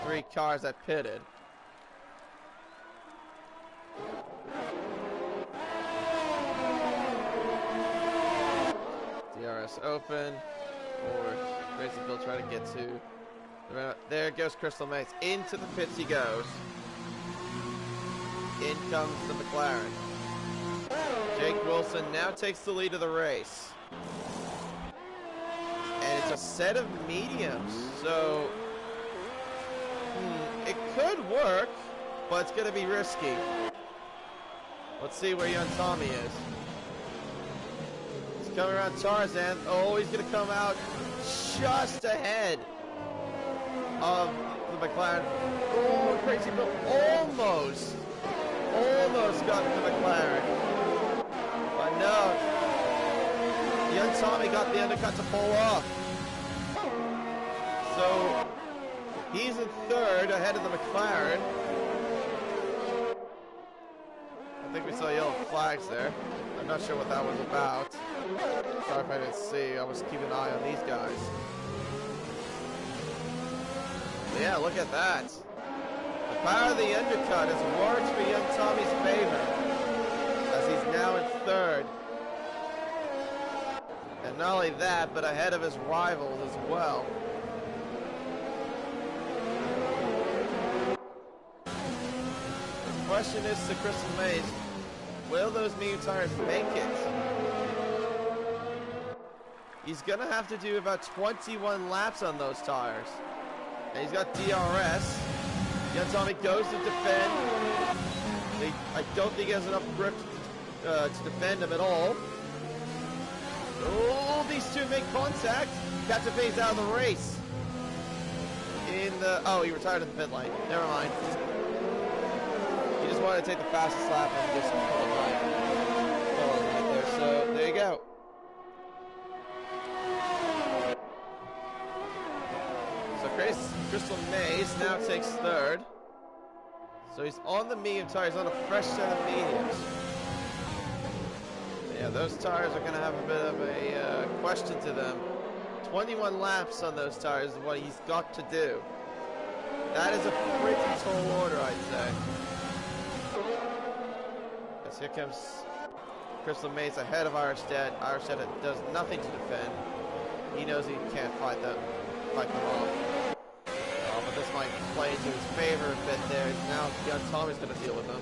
3 cars that pitted. DRS open, or Crazy Bill trying to get to. There goes Crystal Maze. Into the pits he goes. In comes the McLaren. Jake Wilson now takes the lead of the race. And it's a set of mediums, so it could work, but it's going to be risky. Let's see where young Tommy is. He's coming around Tarzan. Oh, he's going to come out just ahead of the McLaren. Oh, Crazy Bill almost got the McLaren. But no, young Tommy got the undercut to pull off. So he's in third ahead of the McLaren. I think we saw yellow flags there. I'm not sure what that was about. Sorry if I didn't see. I was keeping an eye on these guys. But yeah, look at that. The power of the undercut has worked for young Tommy's favor, as he's now in third. And not only that, but ahead of his rivals as well. The question is to Crystal Maze, will those medium tires make it? He's going to have to do about 21 laps on those tires. And he's got DRS. Young Tommy goes to defend. I don't think he has enough grip to defend him at all. Oh, these two make contact. Captain Faye's out of the race. Oh, he retired in the pit lane. Never mind. He just wanted to take the fastest lap and just pull it right there. So there you go. So Crystal Maze now takes third. So he's on the medium tire. He's on a fresh set of mediums. Yeah, those tires are going to have a bit of a question to them. 21 laps on those tires is what he's got to do. That is a pretty tall order, I'd say. Yes, here comes Crystal Maze ahead of Irstead. Irstead does nothing to defend. He knows he can't fight them off. But this might play into his favor a bit there. Now young Tommy's going to deal with him.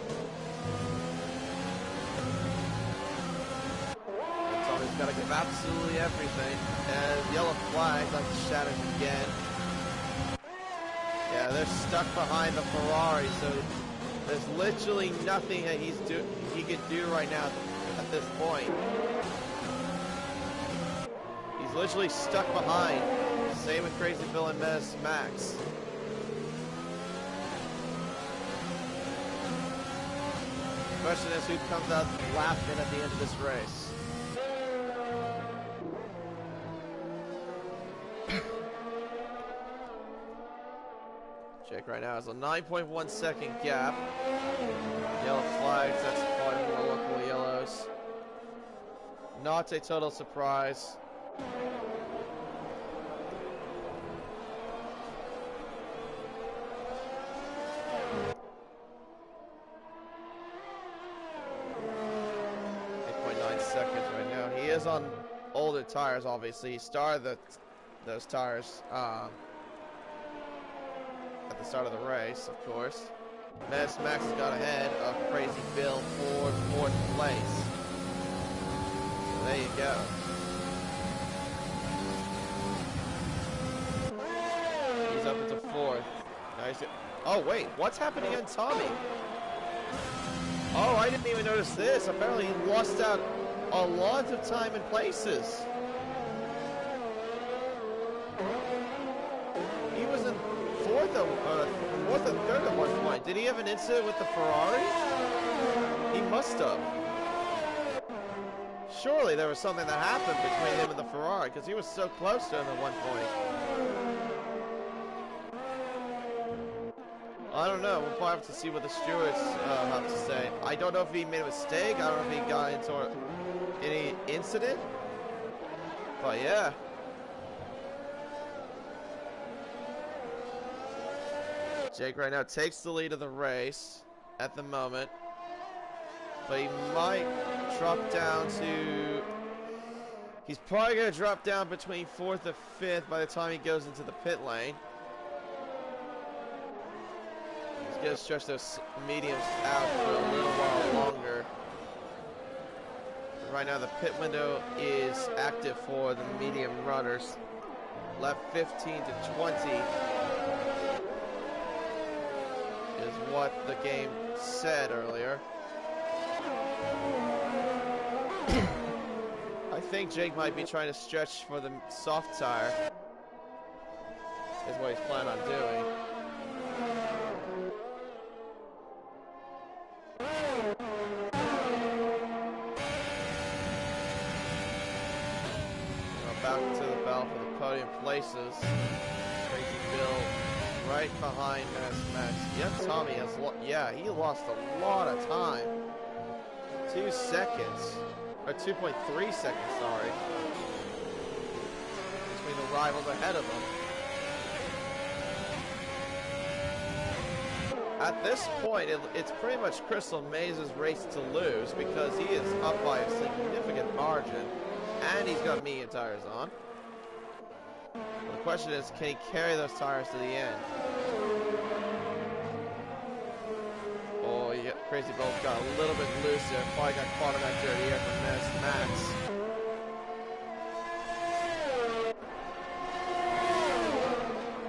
He's got to give absolutely everything. And yellow flags like the shatters again. Yeah, they're stuck behind the Ferrari, so there's literally nothing that he can do right now at this point. He's literally stuck behind. Same with Crazy Bill and Menace Max. Question is, who comes out laughing at the end of this race? Jake right now has a 9.1 second gap. Yellow flags, that's probably more local yellows. Not a total surprise. Seconds right now. He is on older tires, obviously. He started those tires at the start of the race, of course. Max has got ahead of Crazy Bill for 4th place. So there you go. He's up into 4th. Nice. Oh wait, what's happening on Tommy? Oh, I didn't even notice this. Apparently he lost out a lot of time and places. He was in 4th and 3rd at one point. Did he have an incident with the Ferrari? He must have. Surely there was something that happened between him and the Ferrari, because he was so close to him at one point. I don't know. We'll probably have to see what the stewards have to say. I don't know if he made a mistake. I don't know if he got into any incident. But yeah. Jake right now takes the lead of the race at the moment. But he might drop down to... He's probably going to drop down between 4th and 5th by the time he goes into the pit lane. Going to stretch those mediums out for a little while longer. Right now the pit window is active for the medium runners. Left 15 to 20 is what the game said earlier. I think Jake might be trying to stretch for the soft tire. Is what he's planning on doing. Back to the bell for the podium places. Crazy Bill right behind Max. Yeah, Tommy has he lost a lot of time. 2 seconds, or 2.3 seconds, sorry, between the rivals ahead of him. At this point, it's pretty much Crystal Maze's race to lose because he is up by a significant margin. And he's got medium tires on. The question is, can he carry those tires to the end? Oh, Crazy Bill's got a little bit loose there. Probably got caught in that dirty air from Max.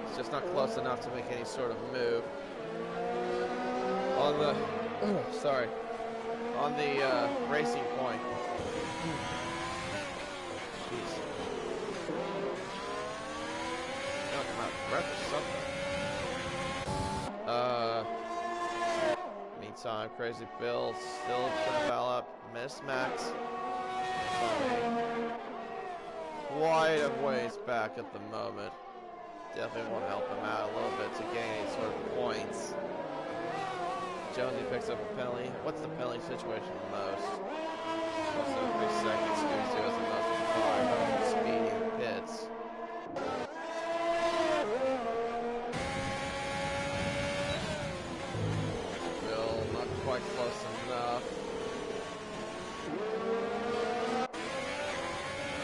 It's just not close enough to make any sort of move. On the, on the racing point. Breath or something. Meantime, Crazy Bill still trying to foul up. Miss Max. Quite a ways back at the moment. Definitely want to help him out a little bit to gain any sort of points. Jonesy picks up a penalty. What's the penalty situation the most? Also 3 seconds. Jonesy has the most 5 speed in the pits. Quite close enough.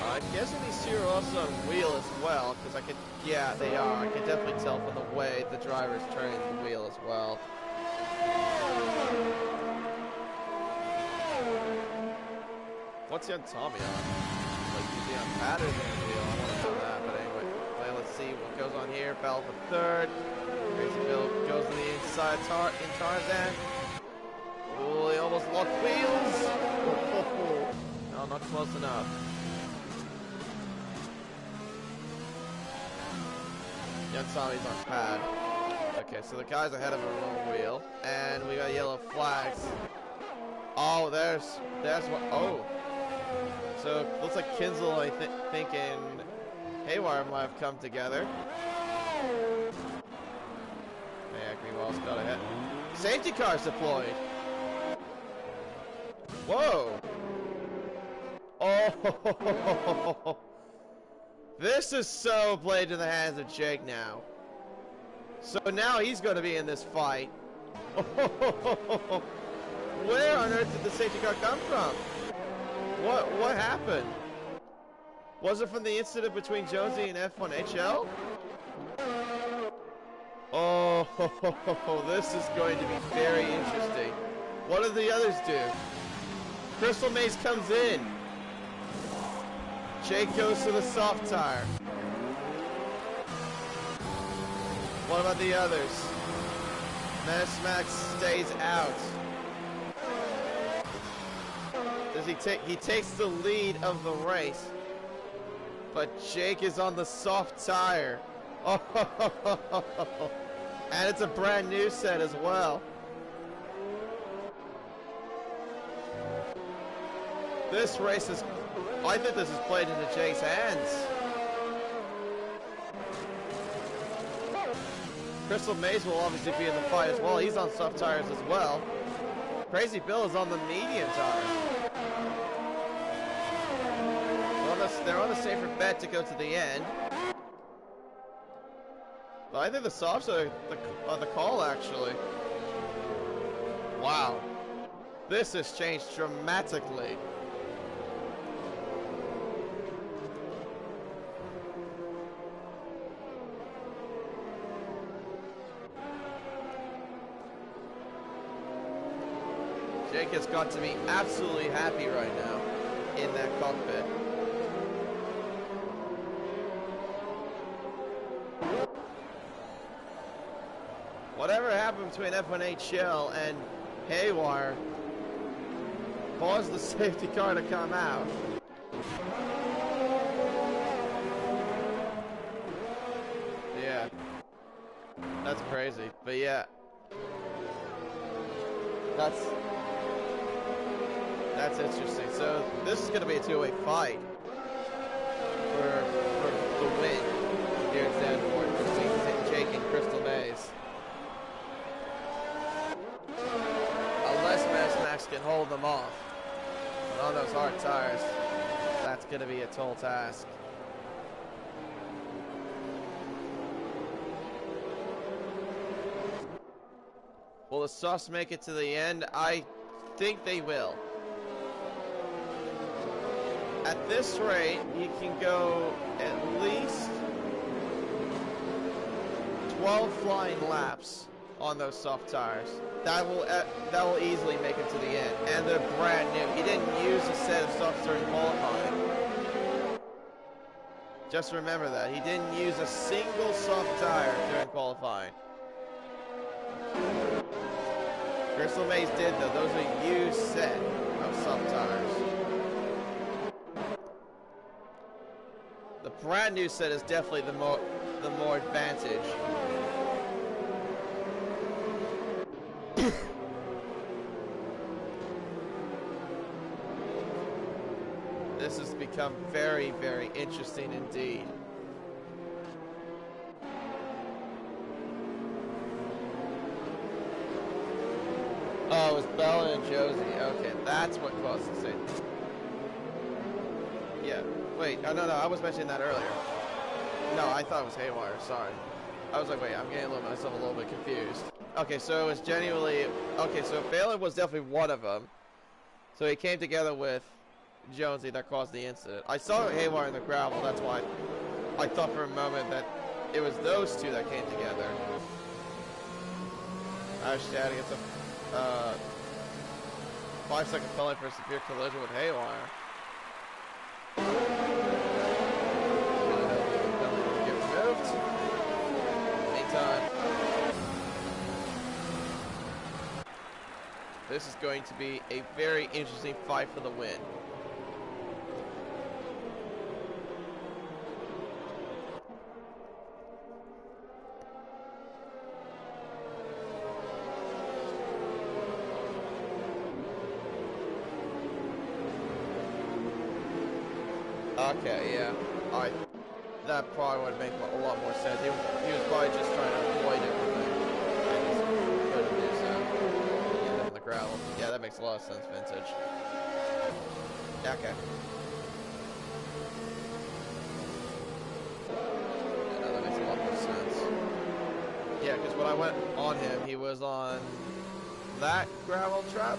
I'm guessing these two are also on wheel as well, because yeah, they are. I can definitely tell from the way the driver's turning the wheel as well. What's he on Tommy on? Like, is he on pad or is he on wheel? I want to know that, but anyway. Let's see what goes on here. Battle for 3rd. Crazy Bill goes to the inside in Tarzan. Oh, he almost locked wheels. Oh, no, not close enough. Tommy's on pad. Okay, so the guys ahead of him are on wheel, and we got yellow flags. Oh, there's what. Oh, so it looks like Kinsel, thinking Haywire might have come together. Greenwell's got ahead. Safety cars deployed. Whoa. Oh, this is so played in the hands of Jake now. So now he's going to be in this fight. Where on earth did the safety car come from? What happened? Was it from the incident between Jonesy and F1HL? Oh, this is going to be very interesting. What do the others do? Crystal Maze comes in. Jake goes to the soft tire. What about the others? Menace Max stays out. Does he takes the lead of the race. But Jake is on the soft tire. Oh, and it's a brand new set as well. This race is, I think this is played into Jake's hands. Crystal Maze will obviously be in the fight as well. He's on soft tires as well. Crazy Bill is on the medium tires. They're on a safer bet to go to the end. But I think the softs are the call, actually. Wow. This has changed dramatically. Jake has got to be absolutely happy right now in that cockpit. Whatever happened between F1HL and Haywire caused the safety car to come out. Yeah. That's crazy. But yeah. That's interesting. So this is going to be a two-way fight for the win here at Stanford between Jake and Crystal Maze. Unless Max can hold them off. But on those hard tires, that's going to be a tall task. Will the softs make it to the end? I think they will. At this rate, you can go at least 12 flying laps on those soft tires. That will easily make it to the end, and they're brand new. He didn't use a set of softs during qualifying. Just remember that he didn't use a single soft tire during qualifying. Crystal Maze did though. Those are used set of soft tires. The brand new set is definitely the more advantage. This has become very, very interesting indeed. Oh, it was Bella and Josie. Okay, that's what caused the safety. Yeah. Wait. Oh, no, I was mentioning that earlier. No, I thought it was Haywire. Sorry. I was like, wait, I'm getting myself a little bit confused. Okay, so it was genuinely... Okay, so Balin was definitely one of them. So he came together with Jonesy that caused the incident. I saw Haywire in the gravel. That's why I thought for a moment that it was those two that came together. Ashton gets a 5-second penalty for a severe collision with Haywire. Get removed. Meantime, this is going to be a very interesting fight for the win. Okay, yeah. That probably would make a lot more sense. He was probably just trying to avoid everything. And just couldn't do so. Get him in the gravel. Yeah, that makes a lot of sense, Vintage. Okay. Yeah, no, that makes a lot more sense. Yeah, because when I went on him, he was on that gravel trap.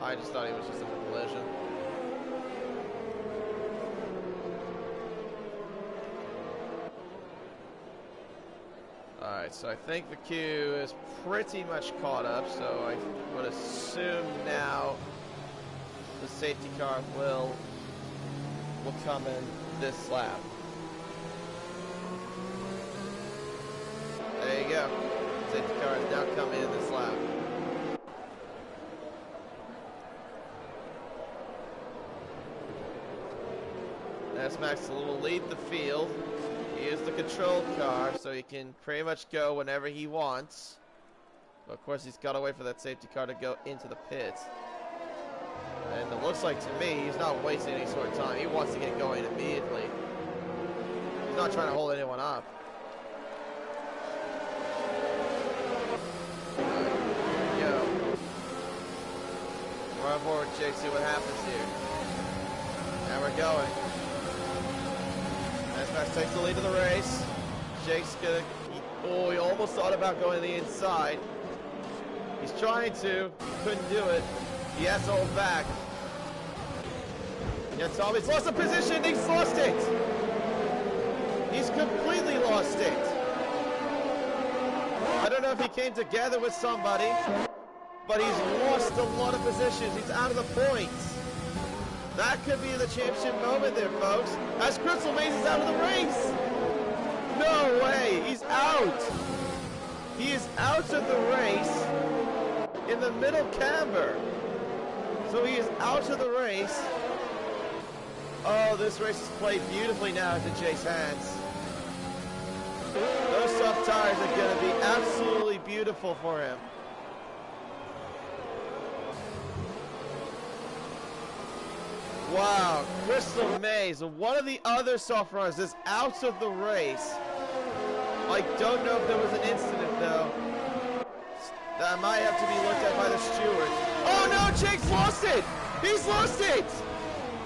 I just thought he was just in a collision. Alright, so I think the queue is pretty much caught up, so I would assume now the safety car will come in this lap. There you go. Safety car is now coming in this lap. S-Max will lead the field. He is the controlled car, so he can pretty much go whenever he wants. But of course, he's got to wait for that safety car to go into the pits. And it looks like to me, he's not wasting any sort of time. He wants to get going immediately. He's not trying to hold anyone up. Here we go. We're on board, Jake, see what happens here. And we're going. S-Max takes the lead of the race. Jake's gonna... Oh, he almost thought about going to the inside. He's trying to. He couldn't do it. He has to hold back. Yeah, Tommy's lost a position. He's lost it. He's completely lost it. I don't know if he came together with somebody, but he's lost a lot of positions. He's out of the points. That could be the championship moment there, folks. As Crystal Maze is out of the race. No way. He's out. He is out of the race in the middle camber. So he is out of the race. Oh, this race is played beautifully now into Jake's hands. Those soft tires are going to be absolutely beautiful for him. Wow, Crystal Maze, one of the other soft runners, is out of the race. I don't know if there was an incident, though. That might have to be looked at by the stewards. Oh no, Jake's lost it! He's lost it!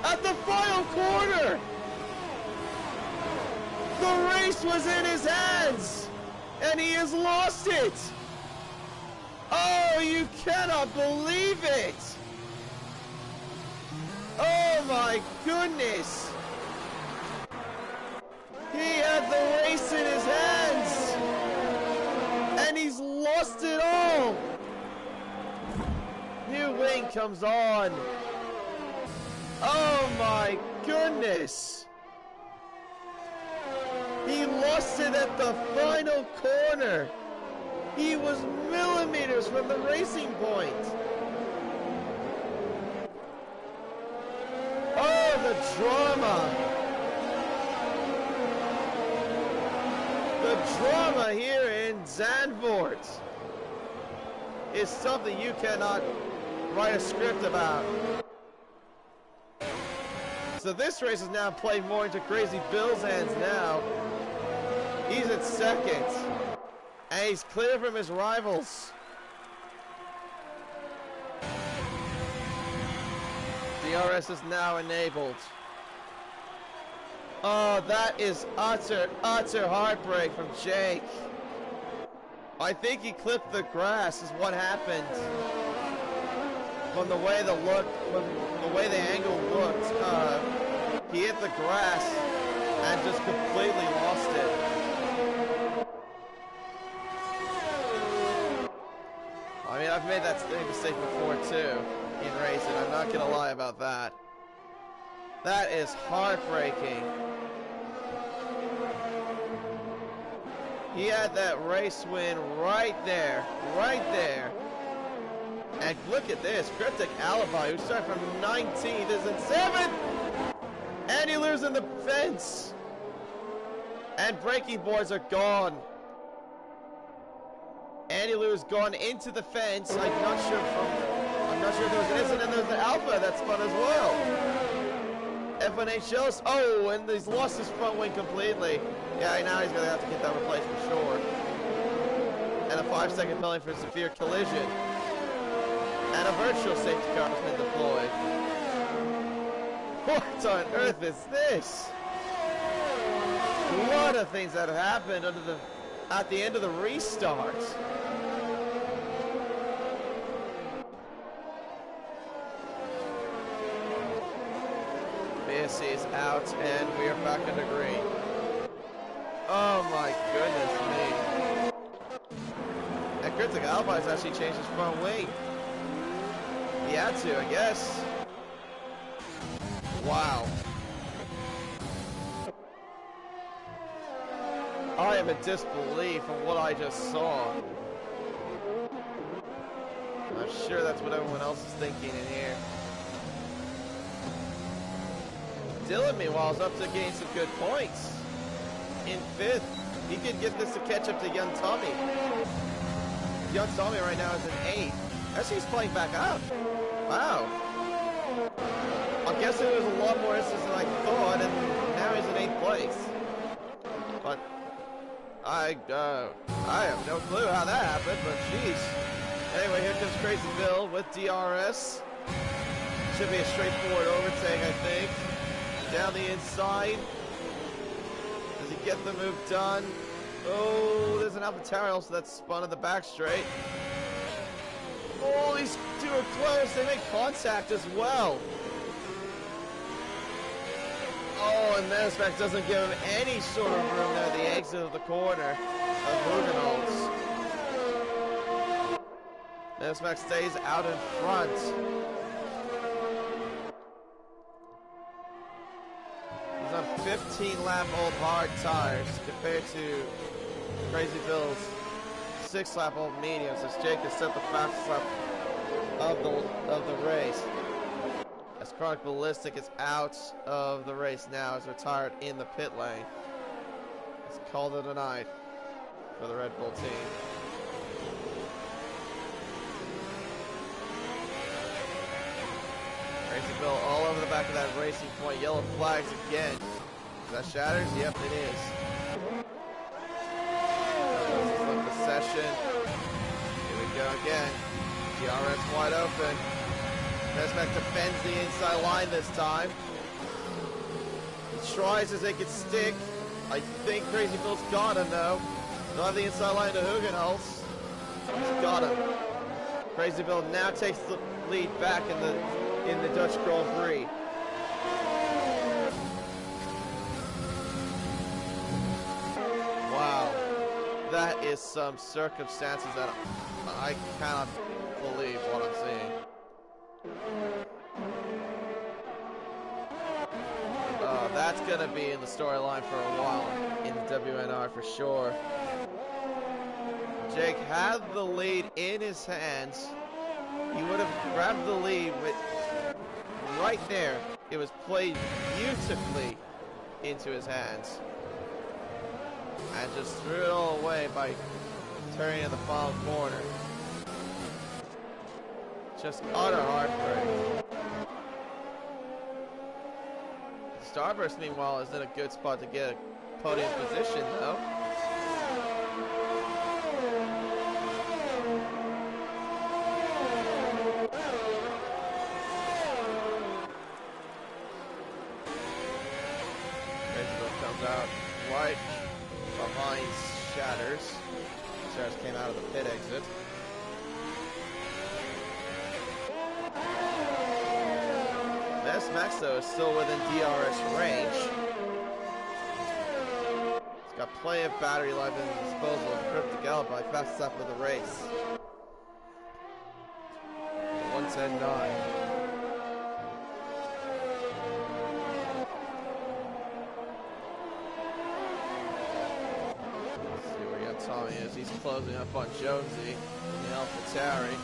At the final corner! The race was in his hands! And he has lost it! Oh, you cannot believe it! Oh my goodness! He had the race in his hands! And he's lost it all! New wing comes on! Oh my goodness! He lost it at the final corner! He was millimeters from the racing point! Oh, the drama! The drama here in Zandvoort is something you cannot write a script about. So this race is now playing more into Crazy Bill's hands now. He's at second. And he's clear from his rivals. DRS is now enabled. Oh, that is utter heartbreak from Jake. I think he clipped the grass is what happened. From the way the way the angle looked, he hit the grass and just completely lost it. I mean, I've made that mistake before too in racing. I'm not gonna lie about that. That is heartbreaking. He had that race win right there, And look at this, Cryptic Alibi, who started from 19th, is in 7th! And he lives in the fence! And braking boards are gone. Andy Lou has gone into the fence. I'm not sure if there was an incident. There's an Alpha that spun as well. F1H shows. Oh, and he's lost his front wing completely. Yeah, now he's going to have to get that replaced for sure. And a 5-second penalty for severe collision. And a virtual safety car has been deployed. What on earth is this? What are things that have happened at the end of the restart? BSC is out, and we are back under green. Oh my goodness me. And Cryptic Albi's actually changed his front wing. He had to, I guess. Wow. I am in disbelief of what I just saw. I'm sure that's what everyone else is thinking in here. Dylan, meanwhile, is up to gain some good points. In 5th, he could get this to catch up to Young Tommy. Young Tommy right now is in 8th. Actually, he's playing back up. Wow. I'm guessing there was a lot more instances than I thought, and now he's in 8th place. But I have no clue how that happened, but jeez. Anyway, here comes Crazy Bill with DRS. Should be a straightforward overtake, I think. Down the inside. Does he get the move done? Oh, there's an AlphaTauri also that's spun in the back straight. Oh, these two are close. They make contact as well. Oh, and Nesmac doesn't give him any sort of room there at the exit of the corner of Hugenholz. Nesmac stays out in front. He's on 15-lap-old hard tires compared to Crazy Bill's 6-lap-old mediums, as Jake has set the fastest lap of the race. As Chronic Ballistic is out of the race now, is retired in the pit lane. It's called it a night for the Red Bull team. Crazy Bill all over the back of that Racing Point. Yellow flags again. Is that Shatters? Yep, it is. Flip the session. Here we go again. DRS wide open. Nesmac defends the inside line this time. He tries as they can stick. I think Crazy Bill's got him though. They'll have the inside line to Hugenholz. He's got him. Crazy Bill now takes the lead back in the Dutch Grand Prix. Wow. That is some circumstances that I cannot believe what I'm seeing. That's going to be in the storyline for a while in the WNR for sure. Jake had the lead in his hands. He would have grabbed the lead with right there. It was played beautifully into his hands. And just threw it all away by turning in the final corner. Just utter heartbreak. Starburst, meanwhile, is in a good spot to get a podium position, though. Crazyville comes out right behind Shatters. Shatters came out of the pit exit. Max though is still within DRS range. He's got plenty of battery life at his disposal. Cryptic Alibi, fastest lap of the race. 1:10.9. Let's see where Tommy is. He's closing up on Jonesy in the AlphaTauri.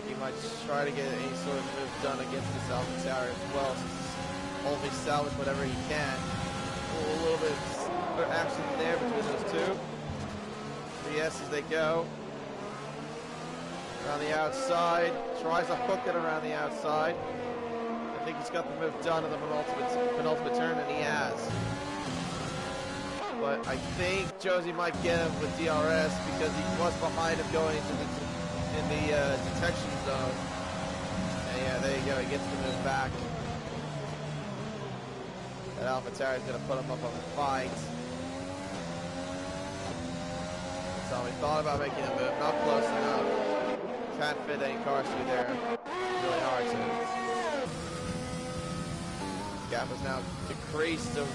He might try to get any sort of move done against this AlphaTauri as well, since only salvage whatever he can. A little bit of action there between those two. 3S as they go. Around the outside, tries to hook it around the outside. I think he's got the move done in the penultimate turn, and he has. But I think Josie might get him with DRS because he was behind him going into the detection zone. And yeah, there you go. He gets the move back. And AlphaTauri's going to put him up on the fight. So we thought about making a move, not close enough. Can't fit any cars through there. Really hard to. Gap is now decreased to,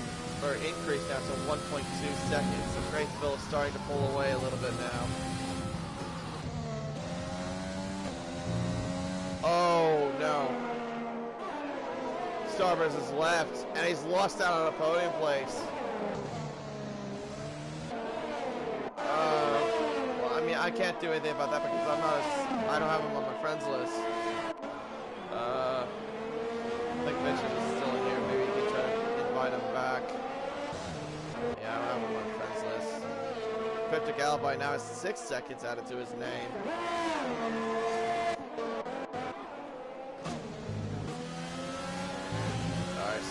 or increased now to 1.2 seconds. So Graceville is starting to pull away a little bit now. Oh no. Starburst is left, and he's lost out on a podium place. Well, I mean, I can't do anything about that because I don't have him on my friends list. I think Vincent is still in here. Maybe you can try to invite him back. Yeah, I don't have him on my friends list. Cryptic Alibi now has 6 seconds added to his name.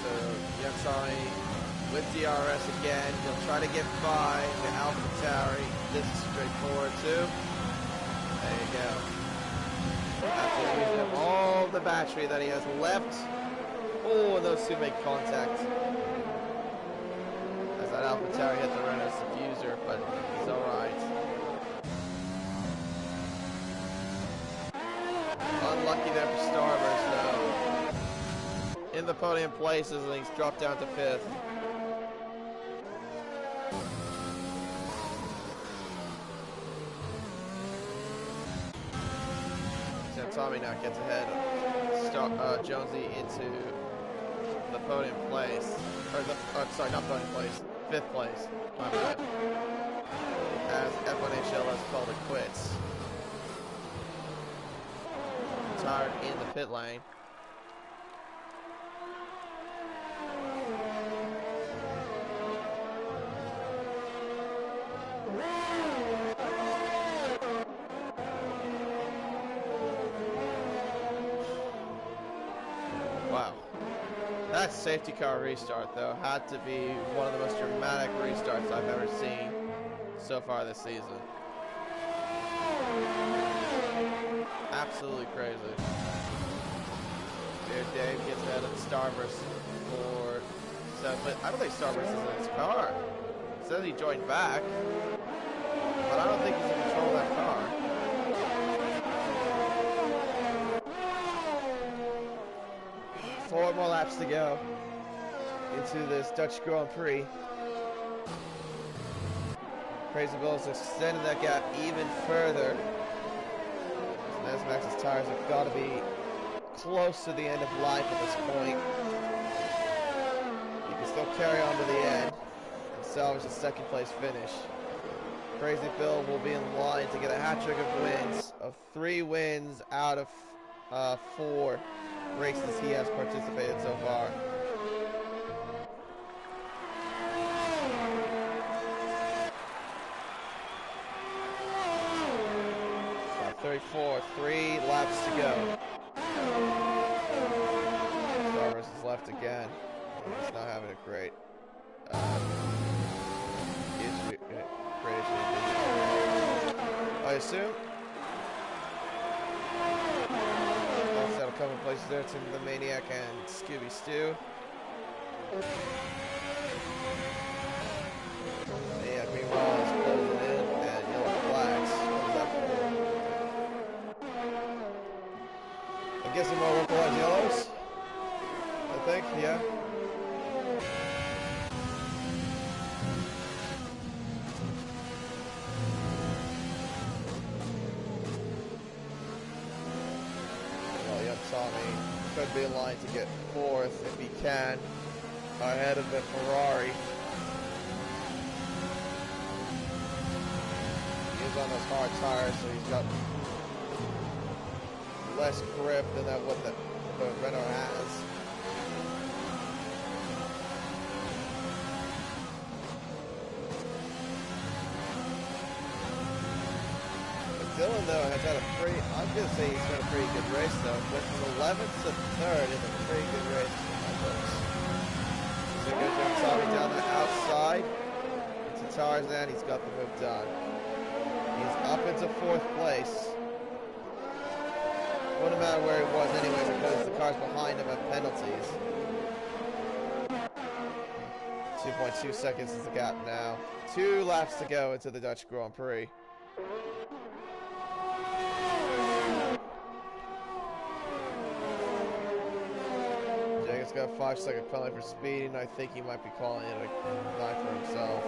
So Yatsami with DRS again. He'll try to get by the AlphaTauri. This is straightforward too. There you go. After using up all the battery that he has left. Oh, and those two make contact. As that AlphaTauri hit the Renault's diffuser, but he's alright. Unlucky there for Starburst though. In the podium places, and he's dropped down to 5th. So Tommy now gets ahead of Jonesy into the podium place. Or sorry, not podium place, 5th place. My bad. As F1HL has called it quits. Tired in the pit lane. That safety car restart, though, had to be one of the most dramatic restarts I've ever seen so far this season. Absolutely crazy. Here Dave gets ahead of Starburst for 7th. I don't think Starburst is in his car. It says he joined back, but I don't think he's in control of that car. Four more laps to go into this Dutch Grand Prix. Crazy Bill's extended that gap even further. As Max's tires have got to be close to the end of life at this point. He can still carry on to the end and salvage a 2nd place finish. Crazy Bill will be in line to get a hat trick of wins, of 3 wins out of 4 races he has participated so far. 34, 3 laps to go. Starburst is left again. He's not having a great issue. I assume. Lost out a couple places there to the Maniac and Scooby Stew. Maniac meanwhile is closing in and yellow flags. What is that for? I'm guessing more localized yellows. I think, yeah. Tommy could be in line to get 4th if he can, ahead of the Ferrari. He is on those hard tires, so he's got less grip than that what the Renault has. Dylan, though, has had a pretty, I'm going to say he's got a pretty good race, though. Went from 11th to 3rd in a pretty good race for my books. So he goes down Tommy down the outside. To Tarzan, he's got the move done. He's up into 4th place. Wouldn't matter where he was anyway because the cars behind him have penalties. 2.2 seconds is the gap now. 2 laps to go into the Dutch Grand Prix. Jacob's got a 5-second penalty for speeding. I think he might be calling it a 9 for himself.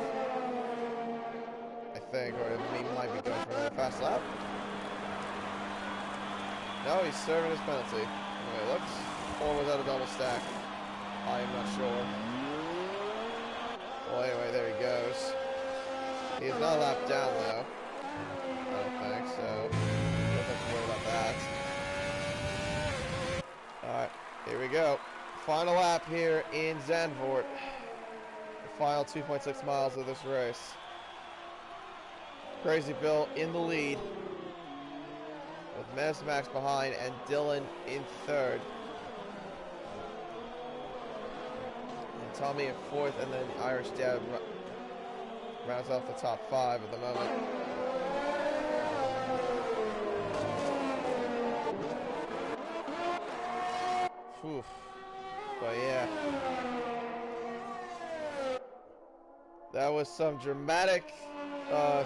I think, or he might be going for another fast lap. No, he's serving his penalty. Anyway, looks. Or was that a double stack? I am not sure. Well, anyway, there he goes. He's not lapped down, though. I don't think so. Don't have to worry about that. Alright, here we go. Final lap here in Zandvoort. The final 2.6 miles of this race. Crazy Bill in the lead. With Menace Max behind and Dylan in 3rd. And Tommy in 4th, and then Irish Dad rounds off the top 5 at the moment. Whew. But yeah. That was some dramatic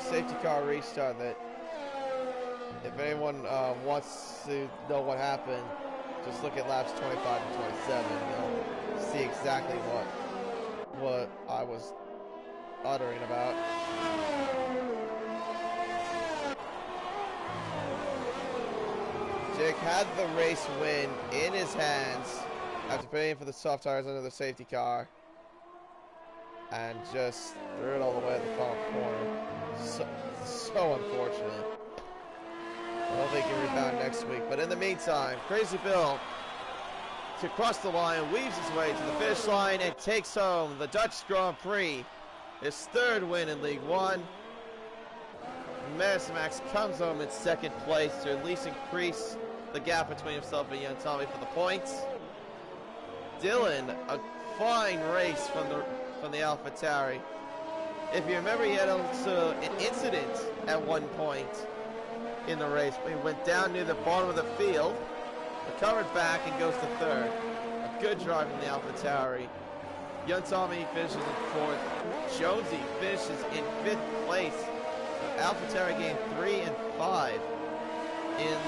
safety car restart that if anyone wants to know what happened, just look at laps 25 and 27. You'll see exactly what I was uttering about. Jake had the race win in his hands after paying for the soft tires under the safety car and just threw it all the way to the final corner. So unfortunate. I don't think he can rebound next week. But in the meantime, Crazy Bill to cross the line, weaves his way to the finish line and takes home the Dutch Grand Prix. His 3rd win in League One. Menace Max comes home in 2nd place to at least increase the gap between himself and young Tommy for the points. Dylan, a fine race from the AlphaTauri. If you remember, he had also an incident at one point in the race. He went down near the bottom of the field, recovered back, and goes to 3rd. A good drive from the AlphaTauri. Young Tommy finishes in 4th. Jonesy finishes in 5th place. So AlphaTauri gained 3 and 5 in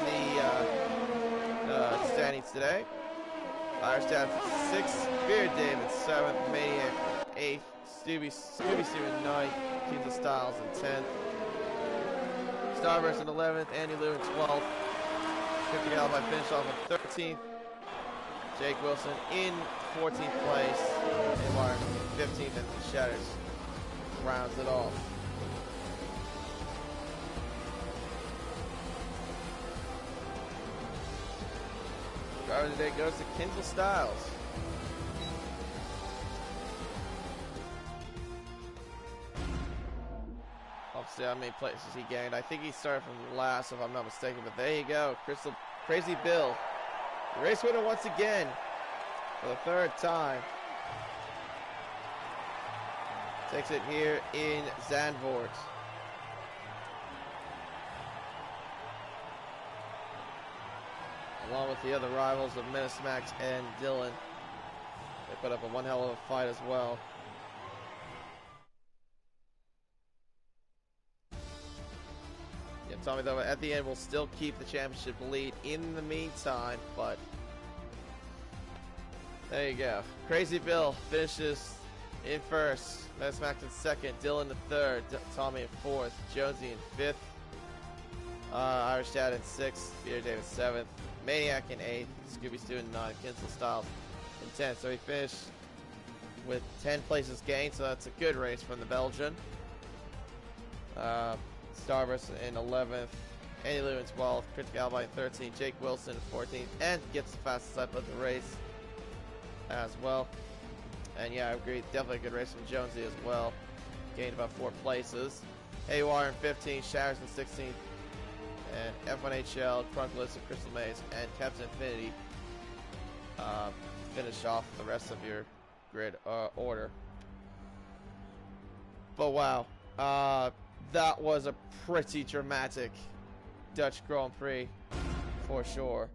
the standings today. Irish Dad 6th, Beard David 7th, Maniac 8th, Scooby Stew 9th, Teams of Styles in 10th. Starburst in 11th, Andy Lou in 12th. 50 Alibi finished off in 13th. Jake Wilson in 14th place. And Mark 15th, and Shatters rounds it off. Driver today goes to Kinzel Styles. Obviously, how many places he gained. I think he started from last, if I'm not mistaken. But there you go, Crazy Bill, race winner once again for the 3rd time. Takes it here in Zandvoort. Along with the other rivals of Menace Max and Dylan. They put up a one hell of a fight as well. Yeah, Tommy, though, at the end will still keep the championship lead in the meantime, but there you go. Crazy Bill finishes in 1st, Menace Max in 2nd, Dylan in 3rd, Tommy in 4th, Jonesy in 5th, Irish Dad in 6th, Peter Davis 7th, Maniac in 8th, Scooby Stew in 9th, Kinsel Styles in 10th. So he finished with 10 places gained, so that's a good race from the Belgian. Starburst in 11th, Andy Lou in 12th, Critic Alibi in 13th, Jake Wilson in 14th, and gets the fastest lap of the race as well. And yeah, I agree, definitely a good race from Jonesy as well. Gained about 4 places. Haywire in 15th, Shatters in 16th, and F1HL, Crunkless, and Crystal Maze, and Captain Infinity finish off the rest of your grid order. But wow, that was a pretty dramatic Dutch Grand Prix for sure.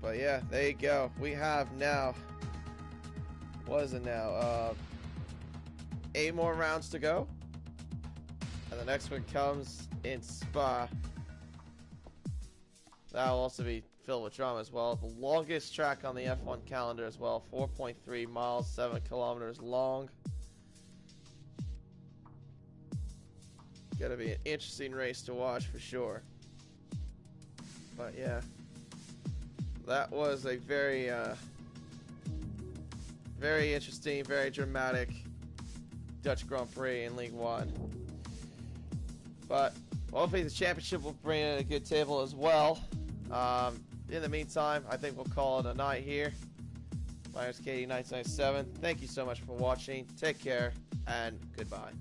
But yeah, there you go. We have now, what is it now? 8 more rounds to go. And the next one comes in Spa. That'll also be filled with drama as well. The longest track on the F1 calendar as well. 4.3 miles, 7 kilometers long. Gonna be an interesting race to watch for sure. But yeah. That was a very, very interesting, very dramatic Dutch Grand Prix in League One. But hopefully the championship will bring in a good table as well. In the meantime, I think we'll call it a night here. My name is Katie1997. Thank you so much for watching. Take care, and goodbye.